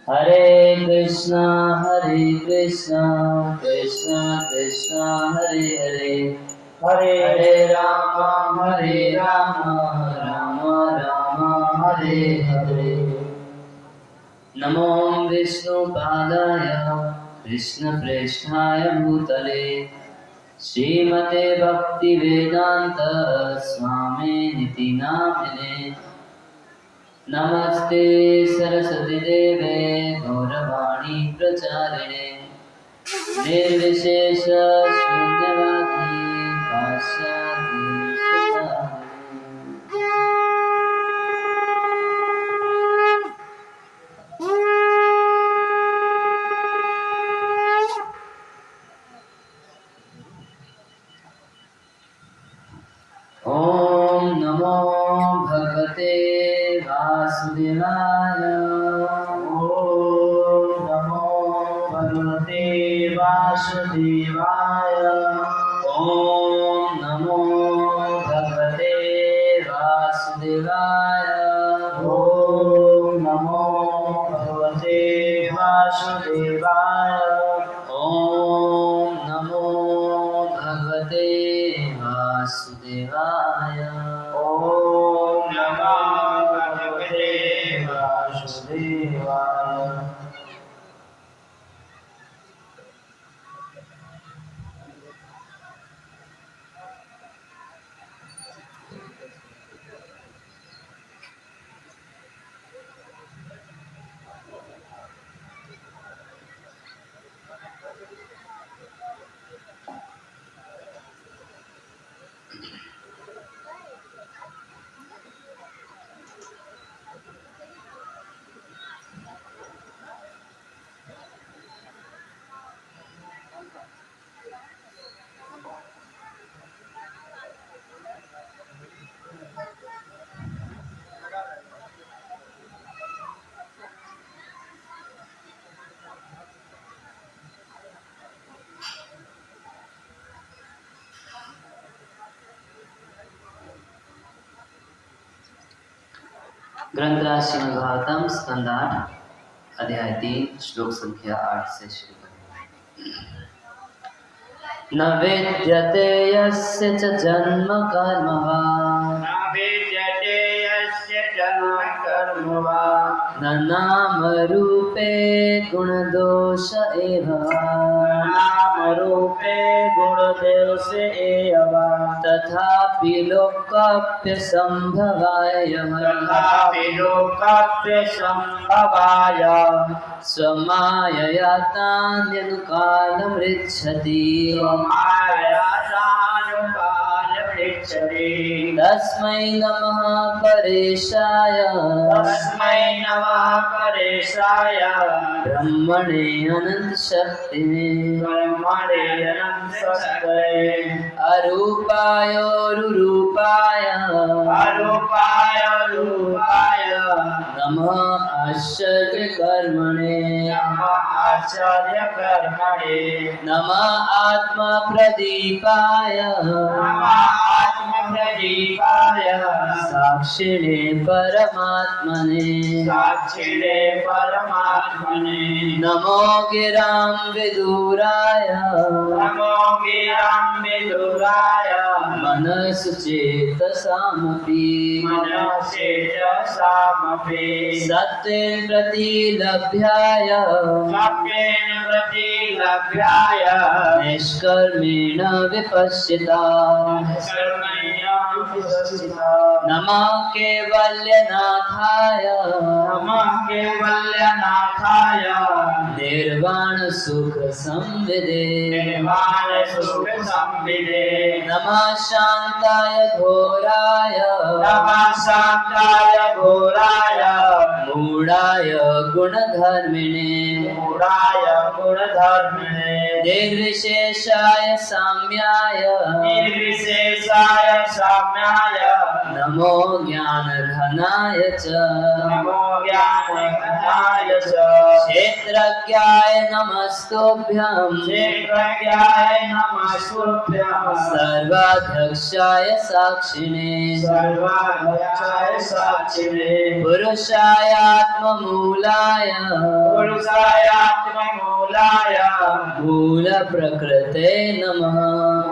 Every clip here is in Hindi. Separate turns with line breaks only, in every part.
Hare Krishna Krishna Krishna Hare Hare, Hare Rama Rama Rama Hare Hare. Namo Vishnu Padaya Krishna Preshthaya Bhutale Srimate Bhakti Vedanta Swami Niti Namine. Namaste Saraswati Deve Gauravani Pracharine Nirvishesha Shunyavadi Pasyadi Sutadine. Om Namo Bhagavate Vasudevaya.
Om Namo Bhagavate Vasudevaya.
Om Namo Bhagavate Vasudevaya.
Om Namo Bhagavate Vasudevaya.
Om Namo Bhagavate Vasudevaya.
Om Namo Bhagavate Vasudevaya.
ग्रंथराज Shrimad Bhagavatam स्कंद 8 अध्याय 3 श्लोक संख्या 8 से शुरू करें। न वेद्यते यस्य च जन्म कर्म वा,
न विद्यते यस्य जन्म कर्म वा,
न नाम रूपे गुणदोष एव वा,
नामरूपे गुणदोष एव वा,
तथापि लोकाप्यसंभवाय
तथापि लोकाप्य संभवाय
स्वमायया तान्यनुकालमृच्छति।
पृच्छति।
तस्मै नमः परेशाय
तस्मै नमः परेशाय
ब्रह्मणे अनन्तशक्तिने
ब्रह्मणे अनन्तशक्तये
अरूपाय रूपाय
अरूपाय रूपाय
नमः आश्चर्यकर्मणे
नमः आचार्यकर्मणे
नमः आत्मप्रदीपाय
नमः आत्मप्रदीपाय
साक्षिणे परमात्मने
साक्षिणे परमात्मने
नमो गिरां विदुराय
नमो गिरां विदुराय
मनसुचेतसामपि
मनश्चेतसामपि
सत्त्वेन प्रतिलभ्याय
सत्त्वेन प्रतिलभ्याय
निष्कर्मेण विपश्यता नमः केवल्यनाथाय
नमः केवल्यनाथाय
निर्वाणसुखसंविदे
निर्वाणसुखसंविदे
नमः शान्ताय घोराय
नमः शान्ताय घोराय
मूढाय गुणधर्मिणे
मूढाय गुणधर्मिणे
निर्विशेषाय साम्याय
निर्विशेषाय साम्याय
नमो ज्ञानघनाय च
नमो ज्ञानघनाय च
क्षेत्रज्ञाय नमस्तुभ्यं
क्षेत्रज्ञाय नमस्तुभ्यं
सर्वाध्यक्षाय साक्षिणे
सर्वाध्यक्षाय साक्षिणे
पुरुषायात्ममूलाय
पुरुषायात्ममूलाय
मूलप्रकृते नमः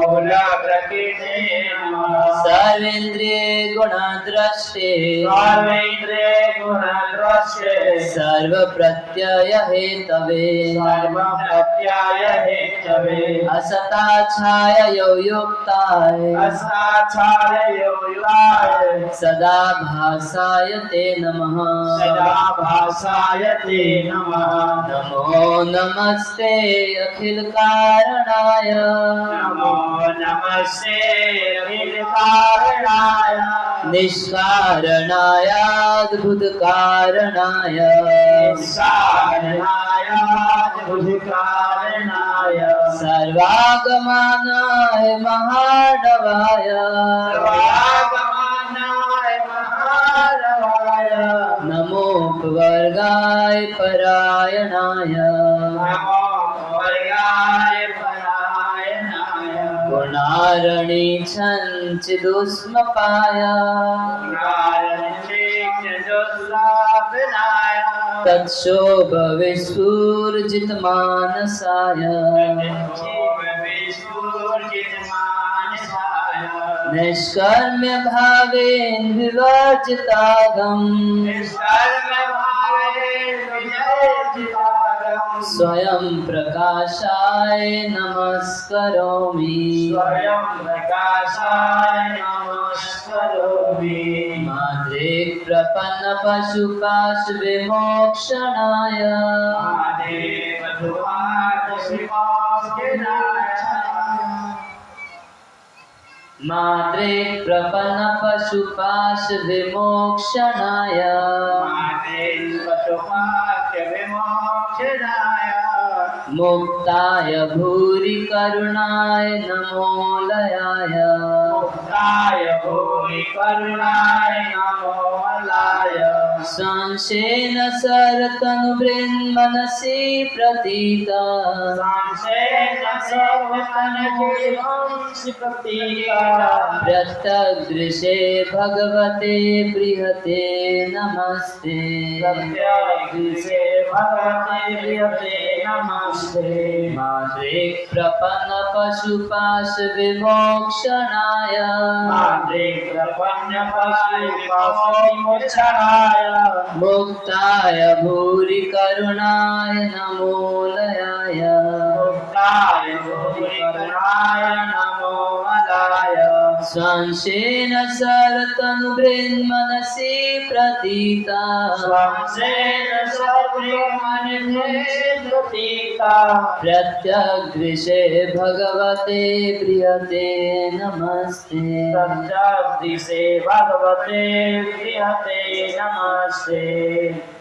मूलप्रकृते नमः
सर्वेन्द्रिये गुणद्रष्टे
सर्वेन्द्रिये गुणद्रष्टे
सर्वप्रत्ययहेतवे
सर्वप्रत्ययहेतवे
असताच्छाययो युक्ताय
अस्ताच्छाययोयुगाय
सदा भासाय ते नमः
सदा भासाय ते नमः
नमो नमस्ते अखिल कारणाय
नमो नमस्ते अखिलकारणाय
निष्कारणाय अद्भुत कारणाय
निस्कारणाय बुद्धिकारणाय
सर्वागमनाय महाडवाय
सर्वागमनाय महारवाय
नमोपवर्गाय परायणाय
नमो वर्गाय परायणाय
गुणारणि छञ्चिदुष्मपाय
गुणारणिक्षुस्लाभनाय
तत्शोभविस्फूर्जितमानसाय
विस्फूर्जितमानसाय
नैष्कर्म्य भावेन विवर्जितागम्
निष्कर्मभावे विजयजितारम्
स्वयं प्रकाशाय नमस्करोमि
स्वयं प्रकाशाय नमस्करोमि
माद्रे प्रपन्न पशुपाशविमोक्षणाय
महादेव दुहात शिवाय
माद्रे प्रपन्न पशुपाशविमोक्षणाय
महादेव पशुपाक्य विमोक्षणाय
मुक्ताय भूरि करुणाय नमो लयाय
मुक्ताय भूरि करुणाय नमो लाय
संशेन सरतनुभृन्मनसि प्रतीता
सांसेन सर्वतनजीवंसि प्रतीका
प्रत्यग्दृशे भगवते बृहते नमस्ते
प्रत्यग्दृशे भगवते प्रियते नमस्ते
माद्रे प्रपन्न पशुपाश विमोक्षणाय
माद्रे प्रपन्न पशुविमोक्षणाय
मुक्ताय भूरि करुणाय नमो लयाय
मुक्ताय भूरि करुणाय नमो लाय
संशेन सरतनुभृन्मनसि प्रतीता
स्वांसेन सर्वमनसे प्रतीका
प्रत्यग्दृशे भगवते प्रियते नमस्ते
प्रत्यग्दृशे भगवते प्रियते नमस्ते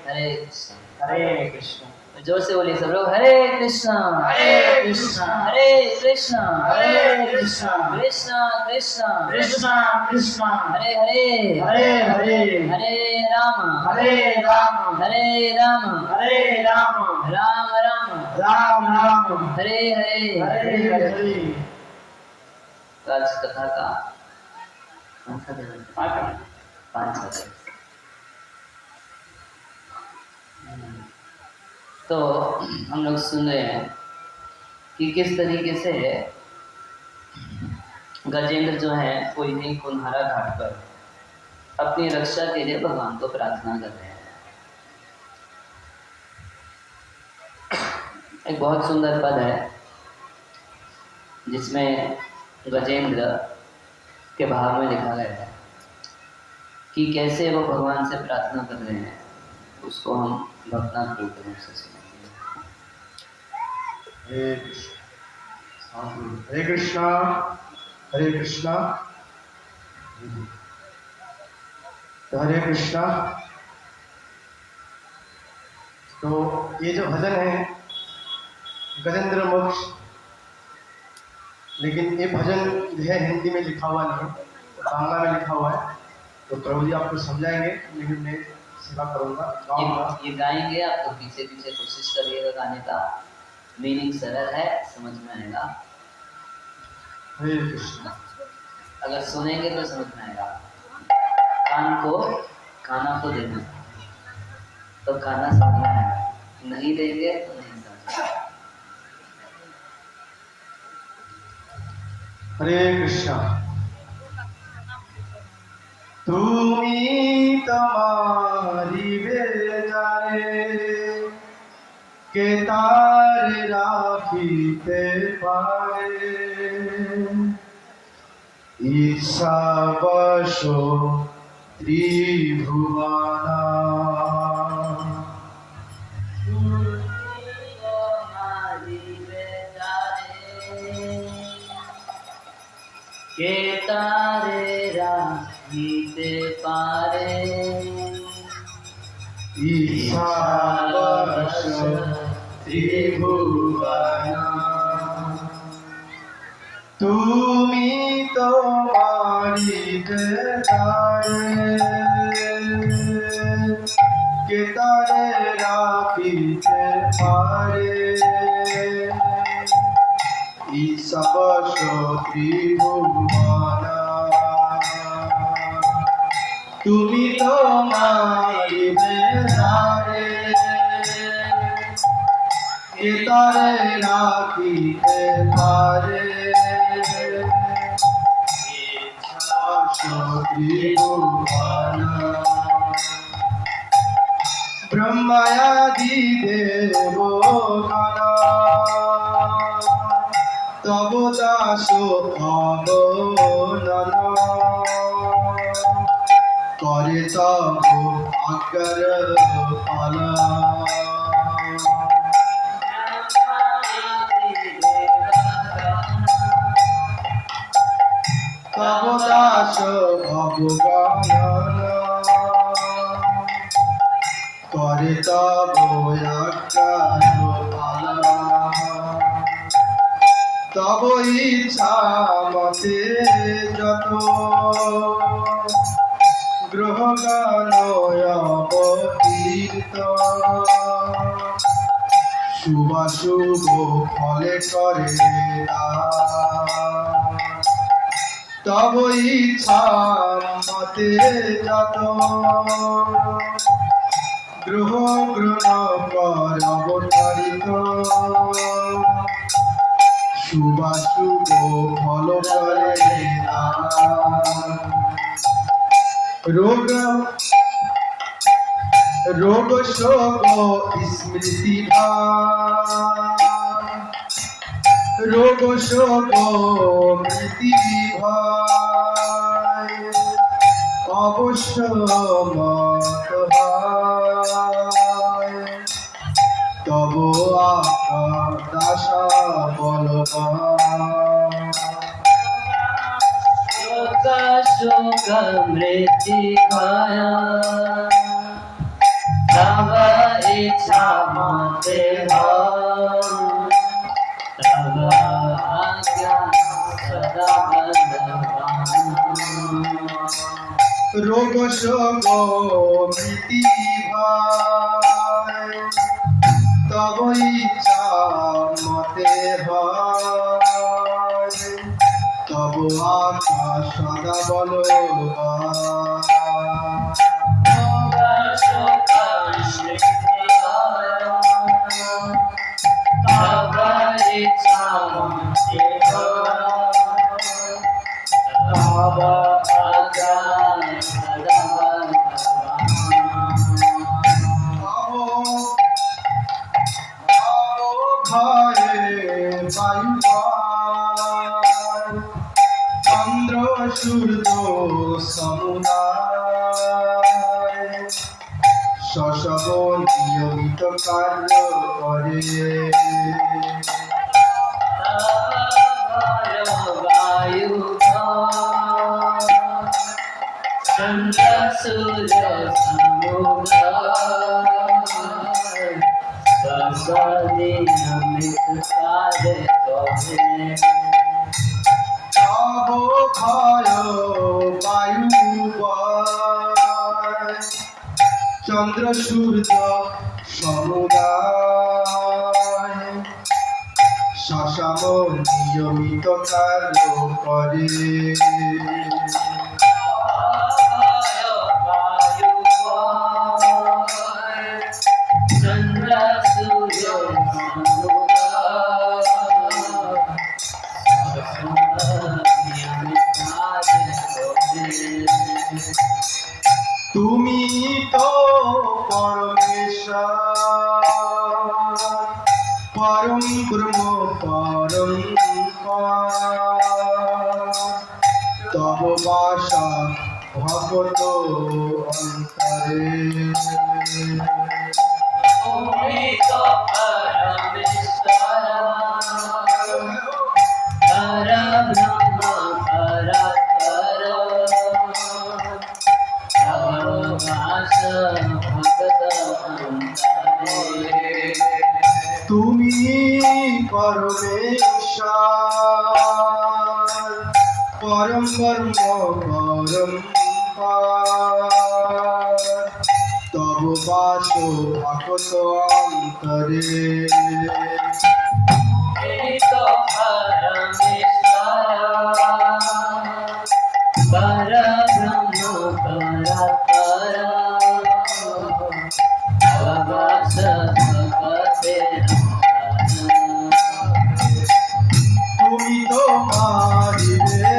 हरे कृष्ण
हरे कृष्ण
जोर से बोलिए सब लोग हरे कृष्णा
हरे कृष्णा
हरे कृष्णा
हरे कृष्णा
कृष्णा कृष्णा
कृष्णा कृष्णा
हरे हरे
हरे हरे
हरे राम
हरे राम
हरे राम
हरे राम
राम राम
राम राम
हरे हरे
हरे हरे
आज कथा का कौन सा दिन है? 5 है। तो हम लोग सुन रहे हैं कि किस तरीके से गजेंद्र जो है कोई नहीं कुम्हारा घाट पर अपनी रक्षा के लिए भगवान को प्रार्थना कर रहे हैं। एक बहुत सुंदर पद है जिसमें गजेंद्र के भाव में लिखा गया है कि कैसे वो भगवान से प्रार्थना कर रहे हैं, उसको हम भक्तनाथ रूप रूप से सुनेंगे।
हरे कृष्णा हरे कृष्णा तो हरे कृष्णा। तो ये जो भजन है गजेंद्र मोक्ष, लेकिन ये भजन जो है हिंदी में लिखा हुआ नहीं, बांग्ला में लिखा हुआ है। तो प्रभु जी आपको समझाएंगे, लेकिन मैं सेवा करूंगा, गाऊंगा।
ये गाएंगे, आपको पीछे पीछे कोशिश करिएगा गाने का। मीनिंग सरल है, समझ में आएगा।
हरे कृष्ण।
अगर सुनेंगे तो समझ में आएगा। काना को देना तो खाना समझ में आएगा, नहीं देंगे तो नहीं समझ में आएगा।
हरे कृष्णा। তুমি তোমারি বেজারে কে তার রাখিতে পারে ঈর্ষা বশ ত্রিভুবনা
के तारे राखीते पारे
ঈর্ষা বশ ত্রিভুবনা তুমি তোমারি বেজারে কে তারে রাখিতে পারে ঈশবশ ত্রিভুবনা তুমি তোমারি বেজারে কে তারে রাখিতে পারে ब्रह्मादि देवगणा तब दासो अवनना करे तब आकर फला तब दास अवगणना करे तब आकर फला तब इच्छा मते যত গ্রহগান অবতীর্ত শুভাশুভ ফলে করে তব ইচ্ছা মতে যত গ্রহ গ্রহণ কর অবতারিত শুভাশুভ ফল করে रोग शोक स्मृति रोग शोक मृति अवश्य मत तब आशा बलवान
शोक मृत्यु भया तब इच्छा मते तब आज्ञा सदा बलवान
रोग शोक मृति तब इच्छा मते तब आशा सदा बलवान चंद्र सूर्य समुदाय शशब नियमित कार्य करे
वायु चंद्र सूर्य समुदाय नियमित कार्य करे
तब भय वायु চন্দ্র সূর্য সমুদায় শশাঙ্ক নিয়মিত কার্য করে তুমি তো পরমেশ্বর পরম ব্রহ্ম পরম তব বাসা ভগত অন্তরে তুমি পরমেশ্বর পরম ব্রহ্ম পরম তব বাস ভগত অন্তরে তুমি তো মারিবে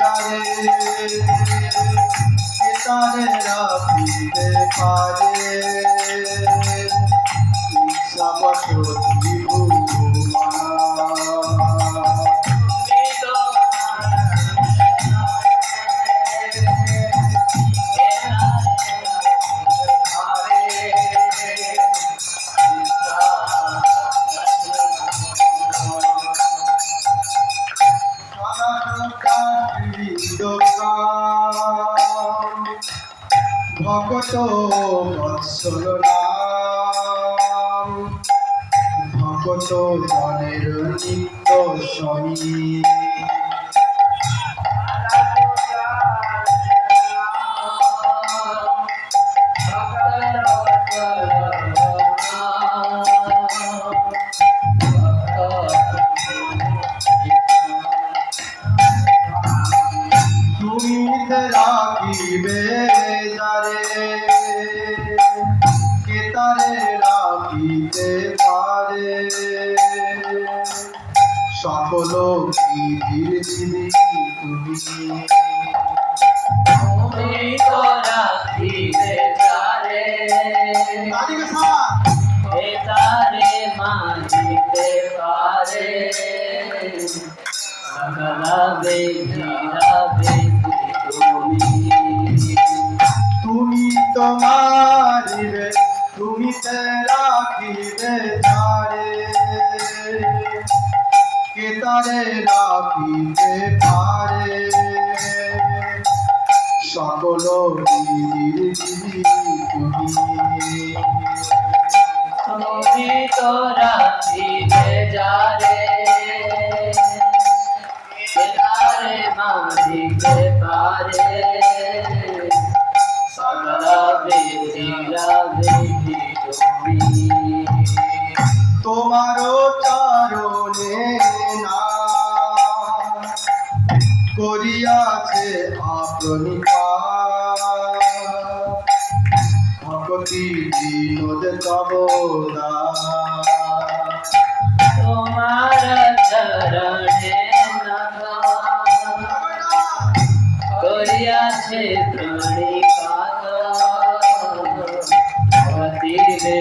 তারে তারে রাখিতে পারে ইচ্ছাবশতী ভুমা ভগত বৎসল নাম ভগত জনের নিত্য স্বামী তুমি রাখিবে যারে কে তারে রাখিতে পারে সকল বিধির বিধি তুমি তুমি তোমারিবে তুমি তে রাখিবে তারে কে তারে রাখিতে পারে সকল বিধির বিধি তুমি তোমারও চরণে না করিয়াছে আপনিপা ভক্তি বিনোদ তব
তোমার চরণে করিয়াছে প্রণিপাত ভক্তিরে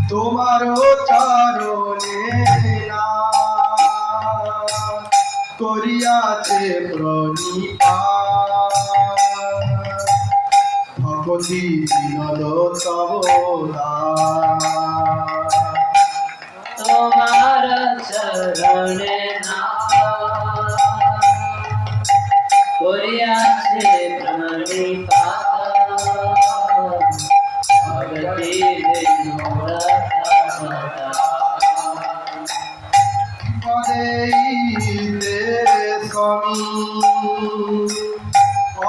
তোমারও চরণে না করিয়াছে প্রণিপা ভগতি বিনোদ তব
তোমার চরণে না করিয়াছে প্রণিপাত ভক্তিরে
পদেইতে স্বামী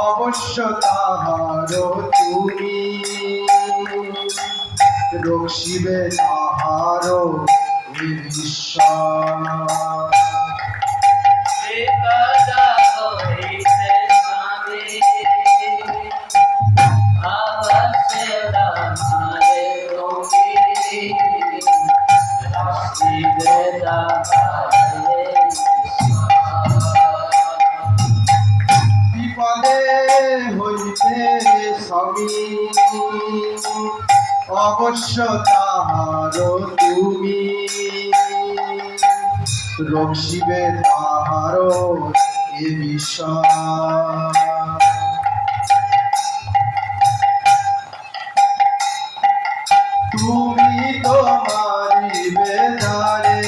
অবশ্য শিবে তাহারো এ বিশ্বাস
বিপদা হইতে স্বামী অবশ্য রামারে রোগী শিবে তাহারে
বিপদে হইতে স্বামী অবশ্য তাহারো তুমি রক্ষিবে তাহারো এ বিশ্বাস তুমি তো মারিবে ধারে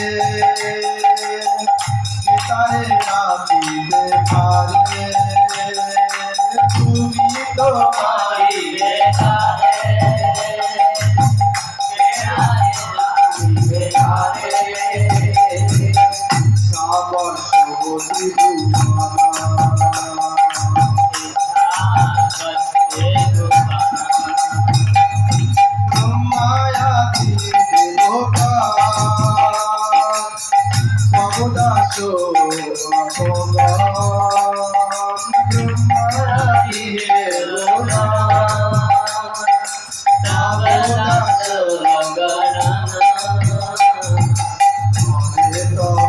তারে রাখিবে পারে তুমি তো
মারিবে তারে মারিবে তারে
সাবসবতি দুমানা ব্রহ্মায়াতি দেবতা ভগদাস ব্রহ্মায়াতি দেবতা হরে তব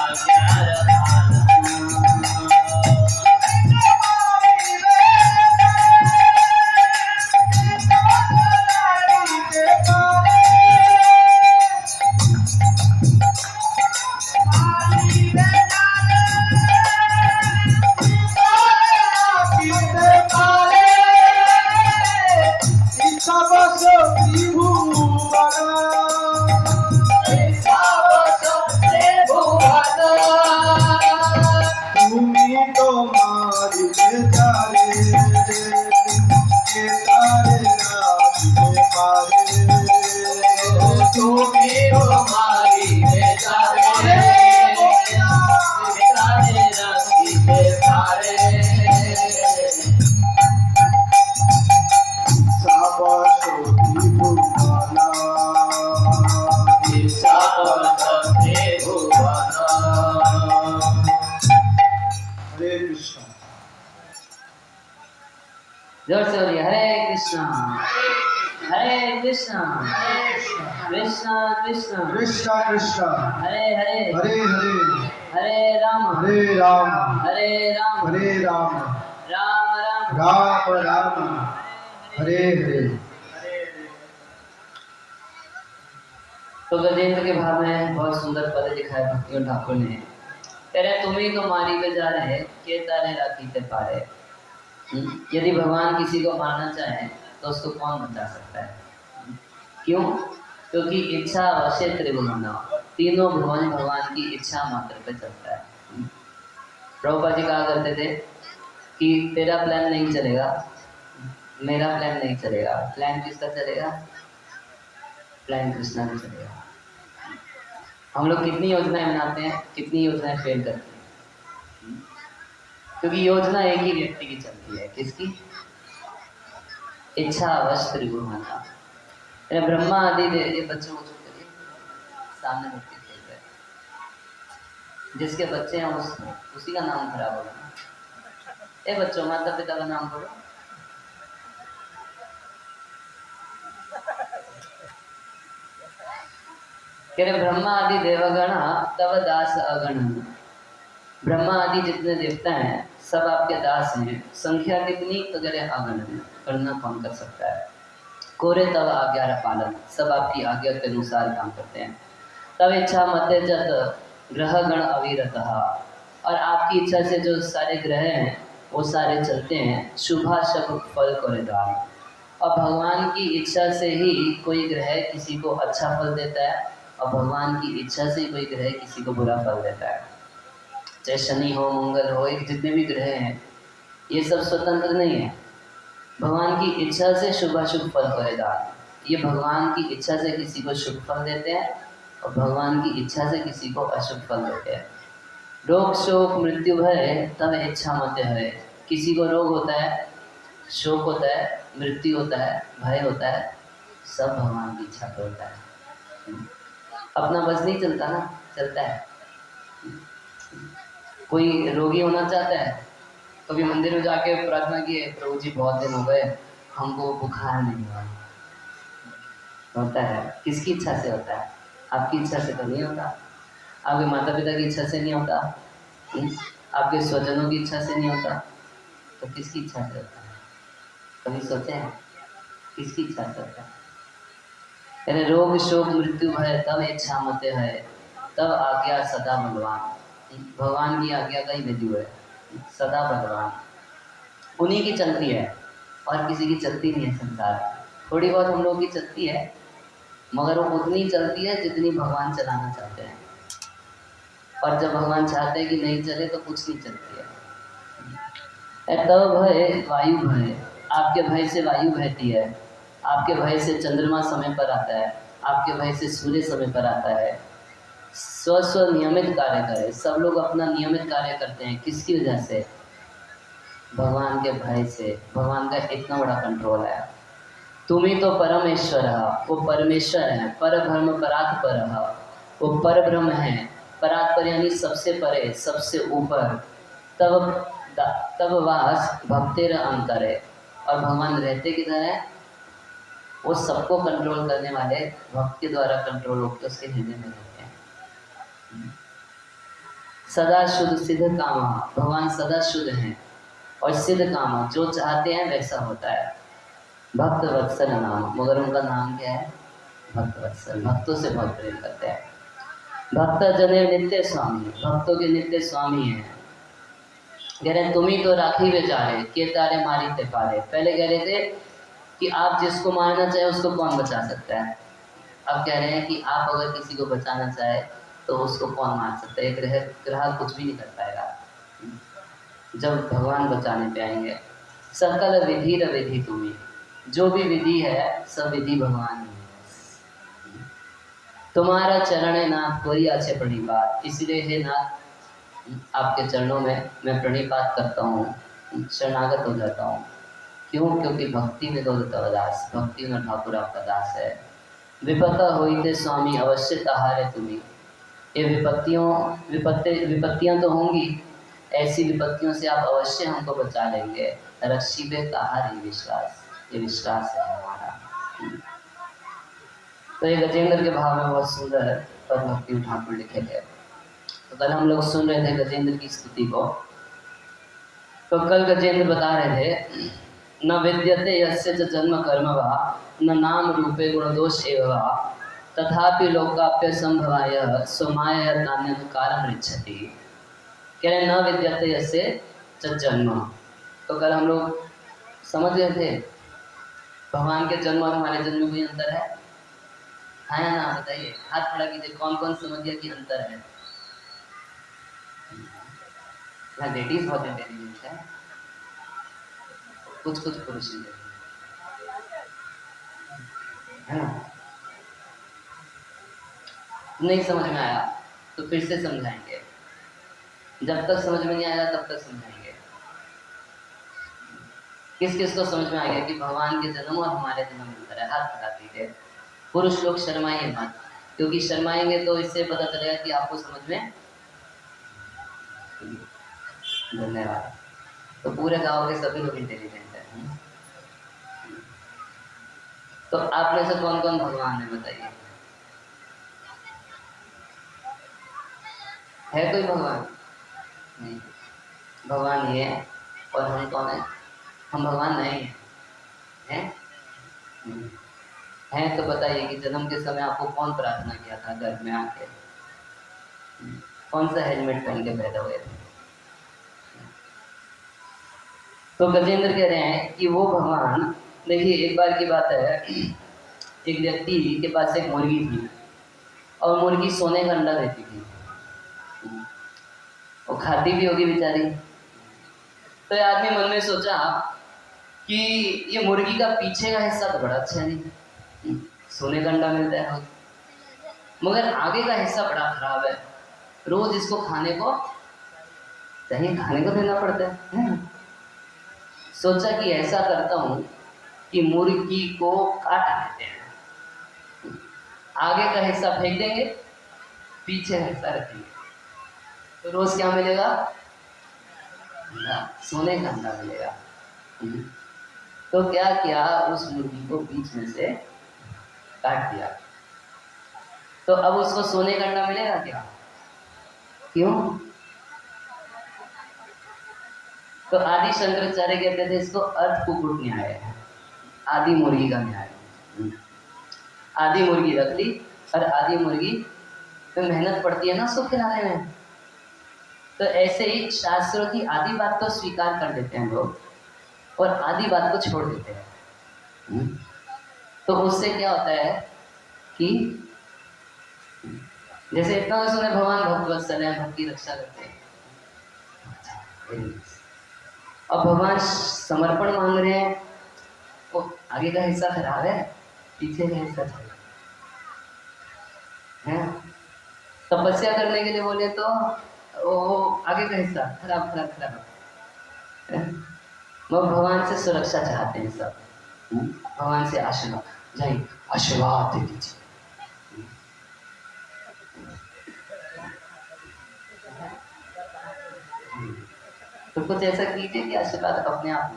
আজ্ঞায় তুমি তো মারিবে তারে তারে রাখিবে পারে
তুমি মারিবে তারে তারে রাখিবে পারে
সাবসতি ভুবনা
সাবসতে ভুবন
হরে কৃষ্ণ
जोर से बोलिए हरे कृष्णा कृष्णा कृष्णा
কৃষ্ণ কৃষ্ণ
हरे हरे
হরে হরে
हरे राम
হরে রাম
हरे राम
হরে রাম
राम राम
राम राम हरे हरे
तो गजेंद्र के भाव में बहुत सुंदर पद दिखाए भक्तियों ठाकुर ने तेरे तुम्ही तो मारी पे जा रहे के तारे राखी ते पारे यदि भगवान किसी को मारना चाहे तो उसको कौन बचा सकता है क्यों क्योंकि इच्छा अवश्य त्रिभुवन तीनों भुवन भगवान की इच्छा मात्र पे चलता है प्रभुपाद जी कहा करते थे कि तेरा प्लान नहीं चलेगा मेरा प्लान नहीं चलेगा प्लान किसका चलेगा प्लान कृष्णा का चलेगा हम लोग कितनी योजनाएं बनाते हैं कितनी योजनाएं फेल करते हैं क्योंकि योजना एक ही व्यक्ति की चलती है किसकी इच्छा अवश्य त्रिभुवना ब्रह्मा आदि ये बच्चों को चुप करिए सामने बच्चे खेल रहे हैं जिसके बच्चे हैं उसी का नाम खराब होगा ना ए बच्चों माता पिता का नाम बोलो कह रहे ब्रह्मा आदि देवगण तव दास अगण ब्रह्मा आदि जितने देवता हैं सब आपके दास हैं संख्या कितनी तो कह रहे अगण है करना कौन कर सकता है कोरे तव आज्ञा पालन सब आपकी आज्ञा के अनुसार काम करते हैं तब इच्छा मध्य जत ग्रह गण अविरत और आपकी इच्छा से जो सारे ग्रह हैं वो सारे चलते हैं शुभाशुभ फल को दान और भगवान की इच्छा से ही कोई ग्रह किसी को अच्छा फल देता है और भगवान की इच्छा से कोई ग्रह किसी को बुरा फल देता है। चाहे शनि हो मंगल हो एक जितने भी ग्रह हैं ये सब स्वतंत्र नहीं है, भगवान की इच्छा से शुभाशुभ फल करेगा। ये भगवान की इच्छा से किसी को शुभ फल देते हैं और भगवान की इच्छा से किसी को अशुभ फल देते हैं। रोग शोक मृत्यु भय तब इच्छा मत है। किसी को रोग होता है शोक होता है, मृत्यु होता है, भय होता है, सब भगवान की इच्छा पे होता है। अपना बस नहीं चलता ना, चलता है। कोई रोगी होना चाहता है, कभी मंदिर में जाके प्रार्थना की है, प्रभु जी बहुत दिन हो गए हमको बुखार नहीं हुआ। होता है, किसकी इच्छा से होता है? आपकी इच्छा से तो नहीं होता, आपके माता पिता की इच्छा से नहीं होता, आपके स्वजनों की इच्छा से नहीं होता, तो किसकी इच्छा से होता है? कभी सोचे हैं किसकी इच्छा से होता है? यानी रोग शोक मृत्यु भय तब इच्छा मते है, तब आज्ञा सदा भगवान। भगवान की आज्ञा का ही वैल्यू है, सदा भगवान उन्हीं की चलती है, और किसी की चलती नहीं है संसार। थोड़ी बहुत हम लोगों की चलती है, मगर वो उतनी चलती है जितनी भगवान चलाना चाहते हैं। और जब भगवान चाहते हैं कि नहीं चले तो कुछ नहीं चलती है। तब भय वायु भय, आपके भय से वायु बहती है, आपके भय से चंद्रमा समय पर आता है, आपके भय से सूर्य समय पर आता है। स्व नियमित कार्य करें, सब लोग अपना नियमित कार्य करते हैं, किसकी वजह से? भगवान के भय से। भगवान का इतना बड़ा कंट्रोल है। तुम ही तो परमेश्वर, वो परमेश्वर है, पर ब्रह्म परात पर, वो पर ब्रह्म है, परात पर यानी सबसे परे, सबसे ऊपर। तब तब वास भक्तिर अंतर है, और भगवान रहते किधर है? वो सबको कंट्रोल करने वाले भक्त के द्वारा कंट्रोल होकर उसके हृदय में रहते हैं। सदा शुद्ध सिद्ध कामा, भगवान सदा शुद्ध हैं और सिद्ध कामा, जो चाहते हैं वैसा होता है। भक्त वत्सल नाम, मगर उनका नाम क्या है? भक्त वत्सल, भक्तों से बहुत प्रेम करते हैं। भक्त जने नित्य स्वामी, भक्तों के नित्य स्वामी हैं। कह रहे तुम ही तो राखी बेचारे, के तारे मारी ते पारे। पहले कह रहे थे कि आप जिसको मारना चाहे उसको कौन बचा सकता है, अब कह रहे हैं कि आप अगर किसी को बचाना चाहे तो उसको कौन मार सकता है? एक ग्रह कुछ भी नहीं कर पाएगा जब भगवान बचाने पे आएंगे। सकल विधि र विधि तुम्हें, जो भी विधि है सब विधि भगवान ही है। तुम्हारा चरण है नाथ, कोई अच्छे प्रणिपात, इसलिए हे नाथ आपके चरणों में मैं प्रणिपात करता हूँ, शरणागत हो जाता हूँ। क्यों? क्योंकि भक्ति में तो तव दास, भक्ति में ठाकुर आपका दास है। विपत्ता होइते स्वामी अवश्य तहारे तुम्हें, ये विपत्तियां तो होंगी, ऐसी विपत्तियों से आप अवश्य हमको बचा लेंगे। रक्षी पे तहारी विश्वास, ये विश्वास है हमारा। तो ये गजेंद्र के भाव में बहुत सुंदर पद भक्ति ठाकुर लिखे गए। तो कल हम लोग सुन रहे थे गजेंद्र की स्तुति को। तो कल गजेंद्र बता रहे थे न विद्यते यस्य च जन्म कर्म वा, न नाम रूपे गुण दोष एव वा, तथापि लोकाप्य संभवाय स्वमाया नान्यत् कालम ऋच्छति। कह रहे न विद्यते यस्य च जन्म। तो कल हम लोग समझ गए थे भगवान के जन्म और हमारे जन्म में कोई अंतर है? है ना? बताइए, हाथ खड़ा कीजिए, कौन कौन समझ गया कि अंतर है? यहाँ लेडीज बहुत इंटेलिजेंट है, कुछ पुरुष है ना। नहीं समझ में आया तो फिर से समझाएंगे, जब तक समझ में नहीं आएगा तब तक समझाएंगे। किस किस को समझ में आ गया कि भगवान के जन्म और हमारे जन्म में अंतर है? हाथ खड़ा कीजिए। पुरुष लोग शर्माइए मत, क्योंकि शर्माएंगे तो इससे पता चलेगा कि आपको समझ में। धन्यवाद। तो पूरे गांव के सभी लोग इंटेलिजेंट हैं। तो आप में से कौन कौन भगवान है बताइए? है कोई भगवान? नहीं, भगवान ये है। और हम कौन है? हम भगवान नहीं है, हैं? हैं तो बताइए कि जन्म के समय आपको कौन प्रार्थना किया था घर में आके? कौन सा हेलमेट पहन के पैदा हुए थे? तो गजेंद्र कह रहे हैं कि वो भगवान, देखिए एक बार की बात है, एक व्यक्ति के पास एक मुर्गी थी और मुर्गी सोने का अंडा देती थी, वो खाती भी होगी बेचारी। तो आदमी मन में सोचा कि ये मुर्गी का पीछे का हिस्सा तो बड़ा अच्छा है, सोने का अंडा मिलता है, मगर आगे का हिस्सा बड़ा खराब है, रोज इसको खाने को देना पड़ता है ना। सोचा कि ऐसा करता हूं कि मुर्गी को काट देते हैं, आगे का हिस्सा फेंक देंगे, पीछे का हिस्सा रखेंगे, तो रोज क्या मिलेगा? अंडा, सोने का अंडा मिलेगा। तो क्या किया, उस मुर्गी को बीच में से काट दिया। तो अब उसको सोने का अंडा मिलेगा क्या? क्यों? तो आदि शंकराचार्य कहते थे इसको अर्थ कुकुट न्याय है, आदि मुर्गी का न्याय। आदि मुर्गी रख ली, और आदि मुर्गी पे मेहनत पड़ती है ना उसको खिलाने में। तो ऐसे ही शास्त्रों की आदि बात को स्वीकार कर देते हैं लोग, और आदि बात को छोड़ देते हैं। तो उससे क्या होता है कि जैसे इतना सुने भगवान भक्तवत्सल है, भक्ति रक्षा करते हैं, अब भगवान समर्पण मांग रहे हैं, वो आगे का हिस्सा खराब है, पीछे का हिस्सा अच्छा है। तपस्या करने के लिए बोले तो वो आगे का हिस्सा खराब खराब खराब। वो भगवान से सुरक्षा चाहते हैं सब, भगवान से आशीर्वाद, जाइए आशीर्वाद दे दीजिए। तो कुछ ऐसा कीजिए कि आशीर्वाद अपने आप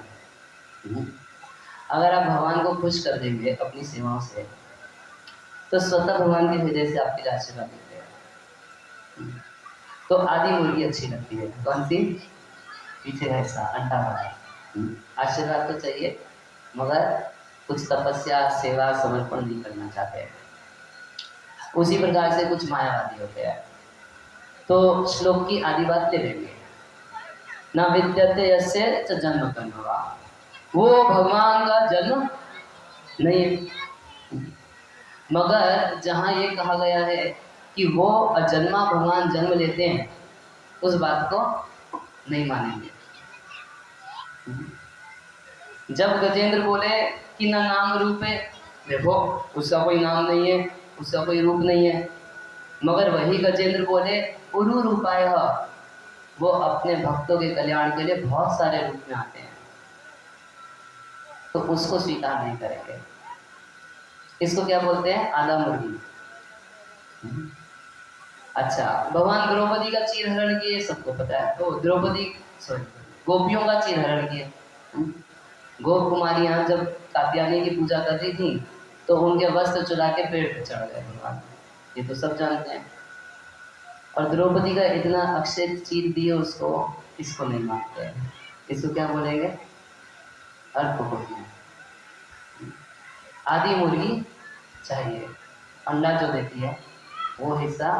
में। अगर आप भगवान को खुश कर देंगे अपनी सेवाओं से, तो स्वतः भगवान के हृदय से आपके लिए आशीर्वाद देते हैं। तो आदि मुर्गी अच्छी लगती है, कौन सी? पीछे का हिस्सा, अंडा वाला। आशीर्वाद तो चाहिए, मगर कुछ तपस्या, सेवा, समर्पण नहीं करना चाहते। उसी प्रकार से कुछ मायावादी होते हैं। तो श्लोक की आदि बात ले लेंगे, न विद्यते यस्य च जन्म कन्वा, वो भगवान का जन्म नहीं है। मगर जहाँ ये कहा गया है कि वो अजन्मा भगवान जन्म लेते हैं, उस बात को नहीं मानेंगे। जब गजेंद्र बोले कि न नाम रूप है, देखो उसका कोई नाम नहीं है, उसका कोई रूप नहीं है, मगर वही गजेंद्र बोले उरु रूपाय, वो अपने भक्तों के कल्याण के लिए बहुत सारे रूप में आते हैं, तो उसको स्वीकार नहीं करेंगे। इसको क्या बोलते हैं? आधा मुर्गी। अच्छा, भगवान द्रौपदी का चीरहरण किए, सबको पता है। तो द्रौपदी गोपियों का चीरहरण किए। गोप कुमारियां जब कात्यायनी की पूजा कर रही थी, तो उनके वस्त्र चुरा के पेड़ पे चढ़ गए भगवान, ये तो सब जानते हैं। और द्रौपदी का इतना अक्षय चीर दिए उसको, इसको नहीं मानते हैं। इसको क्या बोलेंगे? अल्पकोटि। आदि मुर्गी चाहिए, अंडा जो देती है वो हिस्सा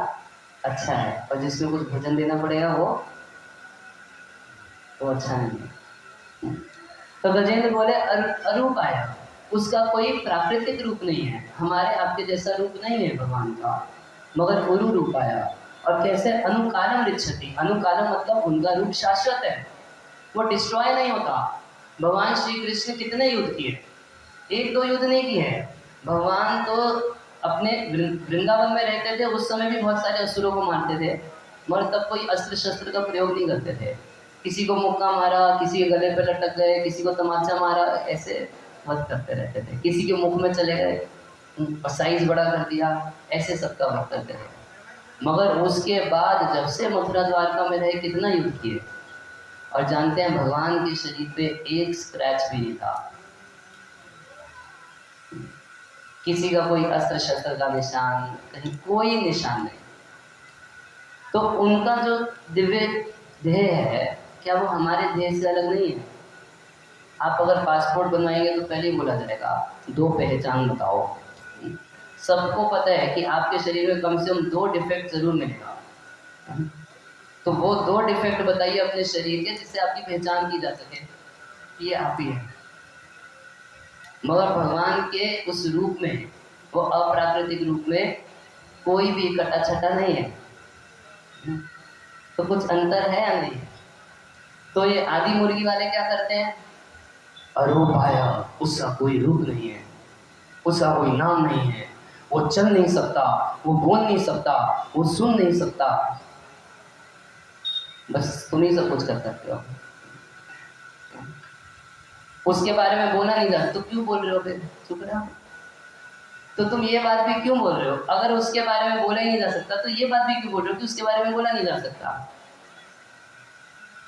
अच्छा है, और जिसमें कुछ भोजन देना पड़ेगा वो अच्छा नहीं है। तो गजेंद्र बोले अरूप आया, उसका कोई प्राकृतिक रूप नहीं है, हमारे आपके जैसा रूप नहीं है भगवान का, मगर उरु रूप आया। और कैसे? अनुकालम रिच्छति, अनुकालम मतलब उनका रूप शाश्वत है, वो डिस्ट्रॉय नहीं होता। भगवान श्री कृष्ण कितने युद्ध किए? एक दो युद्ध नहीं किए हैं। भगवान तो अपने वृंदावन में रहते थे, उस समय भी बहुत सारे असुरों को मारते थे, मगर तब कोई अस्त्र शस्त्र का प्रयोग नहीं करते थे। किसी को मुक्का मारा, किसी के गले पे लटक गए, किसी को तमाचा मारा, ऐसे वध करते रहते थे। किसी के मुख में चले गए, साइज बड़ा कर दिया, ऐसे सबका वध करते थे। मगर उसके बाद जब से मथुरा द्वारका में रहे, कितना युद्ध किए, और जानते हैं भगवान के शरीर पे एक स्क्रैच भी नहीं था, किसी का कोई अस्त्र शस्त्र का निशान, कहीं कोई निशान नहीं। तो उनका जो दिव्य देह है, क्या वो हमारे देह से अलग नहीं है? आप अगर पासपोर्ट बनवाएंगे तो पहले ही बोला जाएगा 2 पहचान बताओ। सबको पता है कि आपके शरीर में कम से कम 2 डिफेक्ट जरूर मिलेगा, तो वो 2 डिफेक्ट बताइए अपने शरीर के, जिससे आपकी पहचान की जा सके कि ये आप ही है। मगर भगवान के उस रूप में, वो अप्राकृतिक रूप में, कोई भी कटा छटा नहीं है। तो कुछ अंतर है या नहीं? तो ये आदि मुर्गी वाले क्या करते हैं? अरूप आया, उसका कोई रूप नहीं है, उसका कोई नाम नहीं है, वो चल नहीं सकता, वो बोल नहीं सकता, वो सुन नहीं सकता, बस तुम ही सब कुछ कर सकते हो। उसके बारे में बोला नहीं जाता, तो क्यों बोल रहे हो फिर? चुप रहो। तो तुम ये बात भी क्यों बोल रहे हो? अगर उसके बारे में बोला ही नहीं जा सकता तो ये बात भी क्यों बोल रहे हो कि उसके बारे में बोला नहीं जा सकता?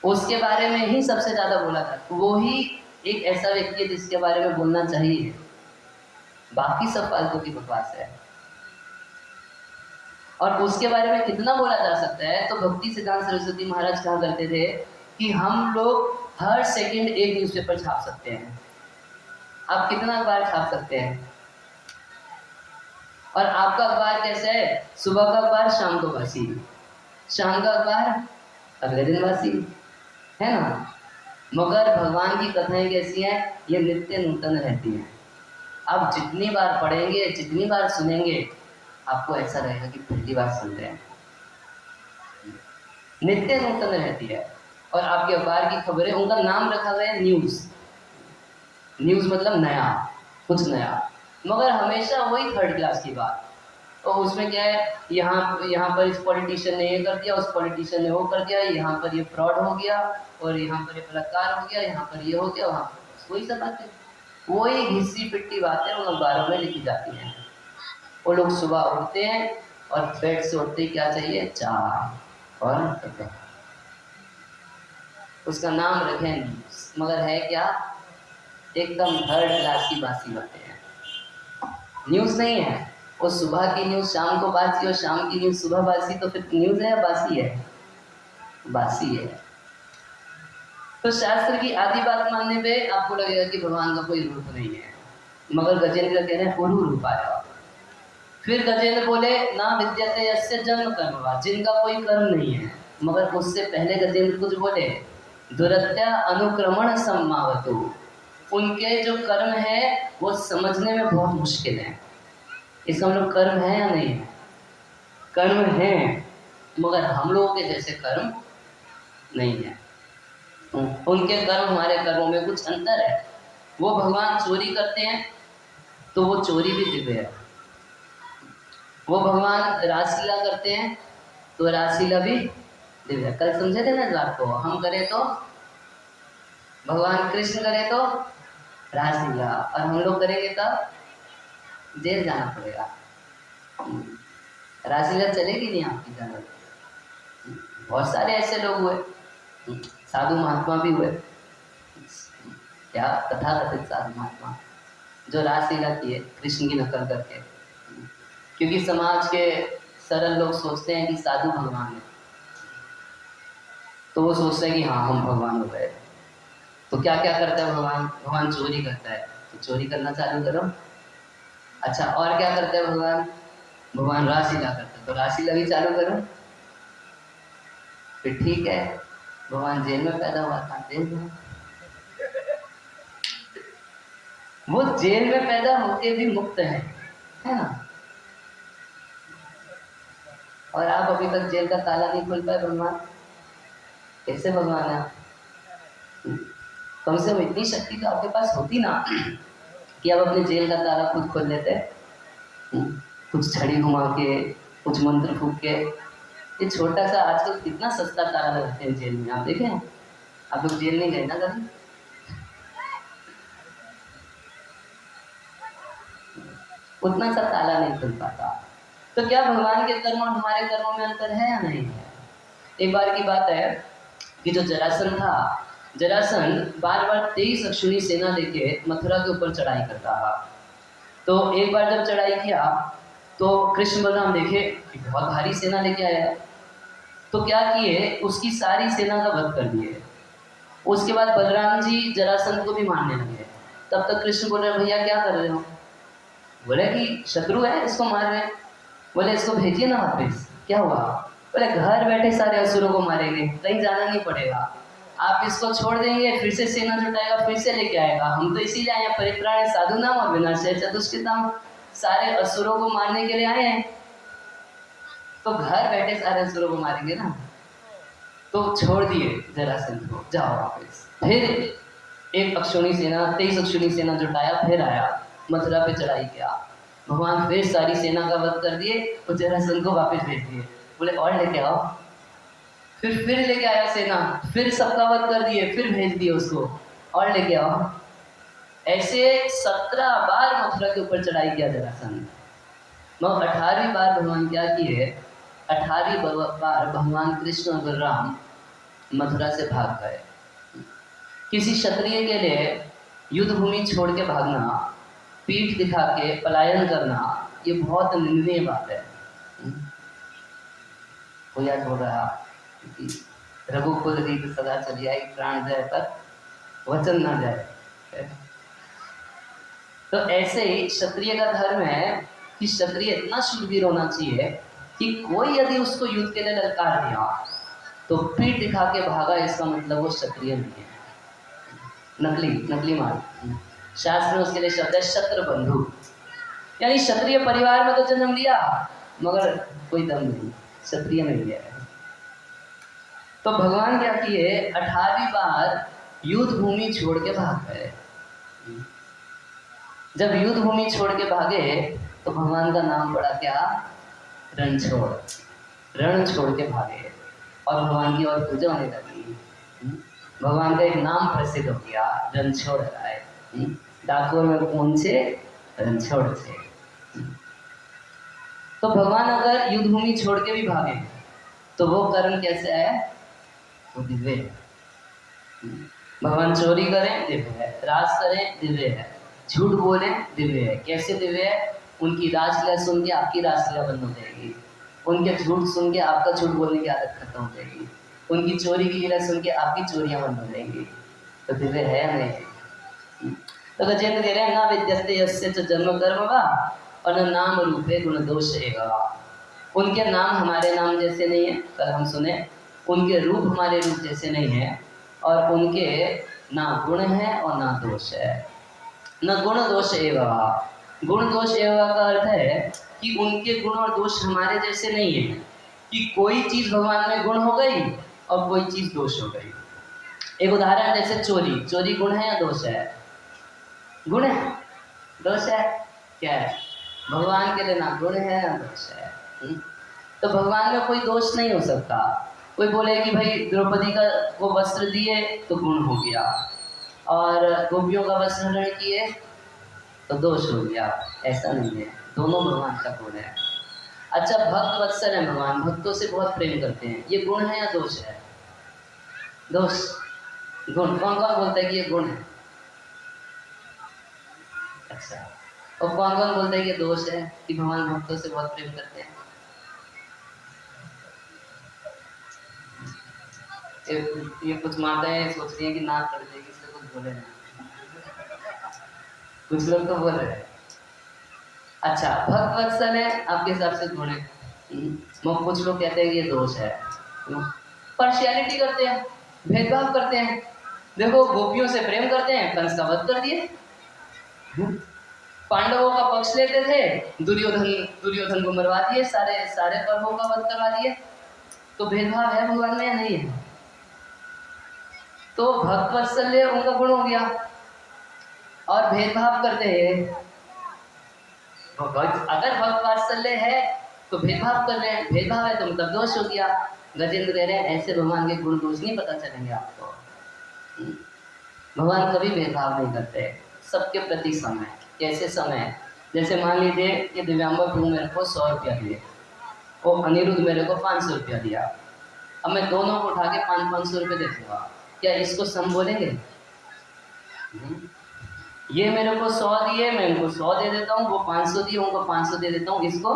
उसके बारे में ही सबसे ज्यादा बोला था, वो ही एक ऐसा व्यक्ति है जिसके बारे में बोलना चाहिए, बाकी सब फालतू की बकवास है। और उसके बारे में कितना बोला जा सकता है, तो भक्ति सिद्धांत सरस्वती महाराज कहा करते थे कि हम लोग हर सेकंड एक न्यूज़पेपर छाप सकते हैं। आप कितना अखबार छाप सकते हैं? और आपका अखबार कैसा है? सुबह का अखबार शाम को बासी, शाम का अखबार अगले दिन बासी, है ना? मगर भगवान की कथाएं कैसी हैं? ये नित्य नूतन रहती हैं। आप जितनी बार पढ़ेंगे, जितनी बार सुनेंगे, आपको ऐसा रहेगा कि पहली बार सुन रहे हैं। नित्य नूतन रहती है। और आपके अखबार की खबरें, उनका नाम रखा गया है न्यूज़। न्यूज़ मतलब नया, कुछ नया, मगर हमेशा वही थर्ड क्लास की बात। तो उसमें क्या है, यहाँ पर इस पॉलिटिशियन ने ये कर दिया, उस पॉलिटिशियन ने वो कर दिया, यहाँ पर ये फ्रॉड हो गया, और यहाँ पर ये बलात्कार हो गया, यहाँ पर ये हो गया, वहाँ पर वही सब बातें, वही घिसी पिट्टी बातें उन अखबारों में लिखी जाती हैं। वो लोग सुबह उठते हैं और बेड से उठते ही क्या चाहिए? चाय और कपड़ा। उसका नाम रखें न्यूज़, मगर है क्या? एकदम थर्ड क्लास की बासी बातें हैं। न्यूज़ नहीं है वो। सुबह की न्यूज़ शाम को बासी और शाम की न्यूज़ सुबह बासी, तो फिर न्यूज़ है या बासी है? बासी है। तो शास्त्र की आधी बात मानने पे आपको लगेगा कि भगवान का कोई रूप नहीं है, मगर गजेंद्र कह रहे हैं पूर्ण रूप आया। फिर गजेंद्र बोले ना विद्यते यस्य जन्म कर्म, जिनका कोई कर्म नहीं है। मगर उससे पहले गजेंद्र कुछ बोले, दुरत्या अनुक्रमण सम्मावतु, उनके जो कर्म है वो समझने में बहुत मुश्किल है। इसका मतलब कर्म है या नहीं है? कर्म है, मगर हम लोगों के जैसे कर्म नहीं है। उनके कर्म हमारे कर्मों में कुछ अंतर है। वो भगवान चोरी करते हैं तो वो चोरी भी दिव्य है। वो भगवान रासलीला करते हैं तो रासलीला भी दिव्य है। कल समझे थे ना इस बात को? हम करें तो भगवान कृष्ण करे तो रासलीला, और हम लोग करेंगे तब जेल जाना पड़ेगा। रासलीला चलेगी नहीं आपकी जाना। बहुत सारे ऐसे लोग हुए, साधु महात्मा भी हुए, क्या तथाकथित साधु महात्मा, जो रासलीला किए कृष्ण की नकल करके। क्योंकि समाज के सरल लोग सोचते हैं कि साधु भगवान है, तो वो सोचते हैं कि हाँ हम भगवान हो गए। तो क्या क्या करता है भगवान? भगवान चोरी करता है तो चोरी करना चालू करो। अच्छा, और क्या करता है भगवान? भगवान रासलीला करता है तो रासलीला भी चालू करो। फिर ठीक है, भगवान जेल में पैदा हुआ था, जेल में, वो जेल में पैदा होके भी मुक्त है ना? और आप अभी तक जेल का ताला नहीं खोल पाए। भगवान कैसे भगवान है? कम से कम इतनी शक्ति तो आपके पास होती ना कि आप अपने जेल का ताला खुद खोल लेते। कुछ छड़ी घुमा के, कुछ मंत्र फूक के। ये छोटा सा आजकल कितना सस्ता ताला लगाते हैं जेल में, आप देखें? आप लोग जेल नहीं गए ना कभी? उतना सा ताला नहीं खुल पाता। तो क्या भगवान के कर्म और हमारे कर्मों में अंतर है या नहीं है? एक बार की बात है कि जो जरासंध था, जरासंध बार बार 23 अक्षुणी सेना लेके मथुरा के ऊपर चढ़ाई करता था। तो एक बार जब चढ़ाई किया तो कृष्ण बलराम देखे कि बहुत भारी सेना लेके आया है, तो क्या किए, उसकी सारी सेना का वध कर दिए। उसके बाद बलराम जी जरासंध को भी मारने लगे। तब तक कृष्ण बोल रहे, भैया क्या कर रहे हो? बोले कि शत्रु है, इसको मार रहे हैं। बोले इसको भेजिए ना वापस। क्या हुआ? बोले घर बैठे सारे असुरों को मारेंगे, कहीं जाना नहीं पड़ेगा। आप इसको छोड़ देंगे, फिर से सेना जुटाएगा, फिर से लेके आएगा। हम तो इसीलिए आए हैं, परित्राण साधु नाम और विनाशाय चतुष्कृताम, सारे असुरों को मारने के लिए आए हैं। तो घर बैठे सारे असुरों को मारेंगे ना, तो छोड़ दिए जरासंध को, जाओ वापस। फिर एक अक्षुणी सेना, 23 अक्षुणी सेना जुटाया, फिर आया, मथुरा पे चढ़ाई किया। भगवान फिर सारी सेना का वध कर दिए और जरासंध को वापस भेज दिए। बोले और लेके आओ। फिर लेके आया सेना, फिर सबका वध कर दिए, फिर भेज दिए उसको, और लेके आओ। ऐसे 17 बार मथुरा के ऊपर चढ़ाई किया जरासंध। मगर 18वीं बार भगवान क्या किए, 18वीं बार भगवान कृष्ण और बलराम मथुरा से भाग गए। किसी क्षत्रिय के लिए युद्ध भूमि छोड़ के भागना, पीठ दिखा के पलायन करना, ये बहुत निंदनीय बात है। कोई आज बोल रहा कि रघुकुल रीत सदा चली आई, प्राण जाए पर वचन ना जाए। तो ऐसे ही क्षत्रिय का धर्म है कि क्षत्रिय इतना शूरवीर होना चाहिए कि कोई यदि उसको युद्ध के लिए ललकार दिया तो पीठ दिखा के भागा, इसका मतलब वो क्षत्रिय नहीं है, नकली मार। शास्त्र में उसके लिए शब्द है शत्रु बंधु, यानी क्षत्रिय परिवार में तो जन्म लिया मगर कोई दम नहीं, क्षत्रिय नहीं है। तो भगवान क्या किए, 18वीं बार युद्ध भूमि छोड़ के भाग गए। जब युद्ध भूमि छोड़ के भागे तो भगवान का नाम पड़ा क्या, रणछोड़। रण छोड़ के भागे और भगवान की और पूजा होने लगी। भगवान का एक नाम प्रसिद्ध हो गया, रणछोड़ राय। डाकोर में पहुंचे रणछोड़ से। तो भगवान अगर युद्ध भूमि छोड़ के भी भागे तो वो कर्म कैसे है, वो दिव्य है। भगवान चोरी करें दिव्य है, राज करें दिव्य है, झूठ बोले दिव्य है। कैसे दिव्य है, उनकी रासलीला सुन के आपकी रासलीला बंद हो जाएगी, उनके झूठ सुन के आपका झूठ बोलने की आदत खत्म हो जाएगी, उनकी चोरी की लीला सुन के आपकी चोरियां बंद हो जाएंगी। तो दिव्य है या नहीं। तो गजेंद्र कह रहे हैं, ना विद्यते यस्य च जन्म कर्म वा और न नाम रूपे गुण दोष एगा। उनके नाम हमारे नाम जैसे नहीं है, कल हम सुने, उनके रूप हमारे रूप जैसे नहीं है, और उनके ना गुण है और ना दोष है। न गुण दोष एवं, गुण दोष एवं का अर्थ है कि उनके गुण और दोष हमारे जैसे नहीं है, कि कोई चीज भगवान में गुण हो गई और कोई चीज दोष हो गई। एक उदाहरण, जैसे चोरी, चोरी गुण है या दोष है, गुण है, दोष है क्या है, भगवान के लिए ना गुण है ना दोष है। तो भगवान में कोई दोष नहीं हो सकता। कोई बोले कि भाई द्रौपदी का वो वस्त्र दिए तो गुण हो गया और गोपियों का वस्त्र हरण किए तो दोष हो गया, ऐसा नहीं है, दोनों भगवान का गुण है। अच्छा, भक्त वत्सल है भगवान, भक्तों से बहुत प्रेम करते हैं, ये गुण है या दोष है, दोष, गुण। कौन कौन बोलता है कि ये गुण है, अच्छा, और कौन कौन बोलता है कि दोष है कि भगवान भक्तों से बहुत प्रेम करते हैं। ये कुछ माताएं सोच रही हैं कि नाक कट जाएगी इसलिए कुछ बोले नहीं, कुछ लोग तो बोल रहे हैं। अच्छा, भक्त वत्सल है, आपके हिसाब से गुण है। कुछ लोग कहते हैं कि ये दोष है, पार्शियलिटी करते हैं, भेदभाव करते हैं। देखो, गोपियों से प्रेम करते हैं, कंस का वध कर दिए, पांडवों का पक्ष लेते थे, दुर्योधन को मरवा दिए, सारे पर्वों का वध करवा दिए। तो भेदभाव है भगवान में या नहीं है। तो भक्त वत्सल्य उनका गुण हो गया, और भेदभाव करते हैं, अगर भक्त वात्सल्य है तो भेदभाव कर रहे हैं, भेदभाव है तो मतलब दोष हो गया। गजेंद्र कह रहे हैं ऐसे भगवान के गुण दोष नहीं पता चलेंगे आपको। भगवान कभी भेदभाव नहीं करते, सबके प्रति समय। कैसे समय, जैसे मान लीजिए कि दिव्यांबर प्रभु मेरे को 100 रुपया दिए, वो अनिरुद्ध मेरे को 500 रुपया दिया, अब मैं दोनों को उठा के 500 रुपये दे दूंगा, क्या इसको सम बोलेंगे। ये मेरे को 100 दिए, मैं इनको 100 दे देता हूँ, वो 500 दिए, उनको 500 दे देता हूँ, इसको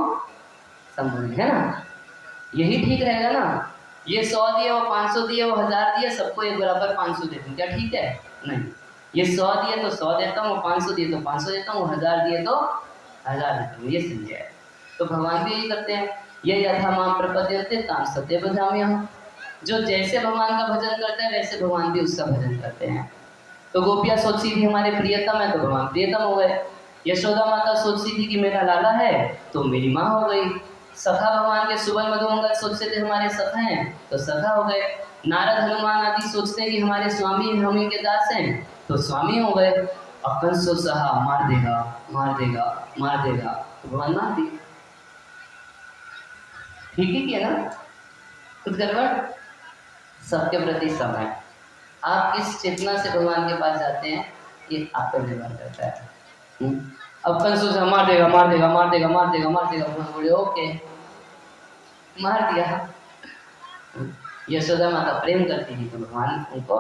सम बोलेंगे, है ना। यही ठीक रहेगा ना। ये 100 दिए, वो 500 दिए, वो 1000 दिए, सबको एक बराबर 500 दे दूँ, क्या ठीक है। नहीं, ये 100 दिए तो 100 देता हूँ, 500 दिए तो 500 देता हूँ, 1000 दिए तो 1000 देता हूँ, ये समझे है। तो भगवान भी यही करते हैं, ये यथा माम प्रपद्यन्ते तां सत्यं भजाम्यहम्। जो जैसे भगवान का भजन करते हैं वैसे भगवान भी उसका भजन करते हैं। तो गोपियाँ सोचती थी हमारे प्रियतम है तो भगवान प्रियतम हो गए, यशोदा माता सोचती थी कि मेरा लाला है तो मेरी माँ हो गई, सखा भगवान के सुबल मधुमंगल सोचते थे हमारे सखा हैं तो सखा हो गए, नारद हनुमान आदि सोचते हैं कि हमारे स्वामी हम इनके दास हैं तो स्वामी हो गए। अपन सो सहा मार देगा मार देगा मार देगा, तो भगवान मार दिए। ठीक ही किया ना, कुछ गड़बड़। सबके प्रति समय, आप किस चेतना से भगवान के पास जाते हैं ये आप पर निर्भर करता है। अब कंसू से मार देगा मार देगा मार देगा मार देगा मार देगा, भगवान बोले ओके मार दिया। यशोदा माता प्रेम करती थी तो भगवान उनको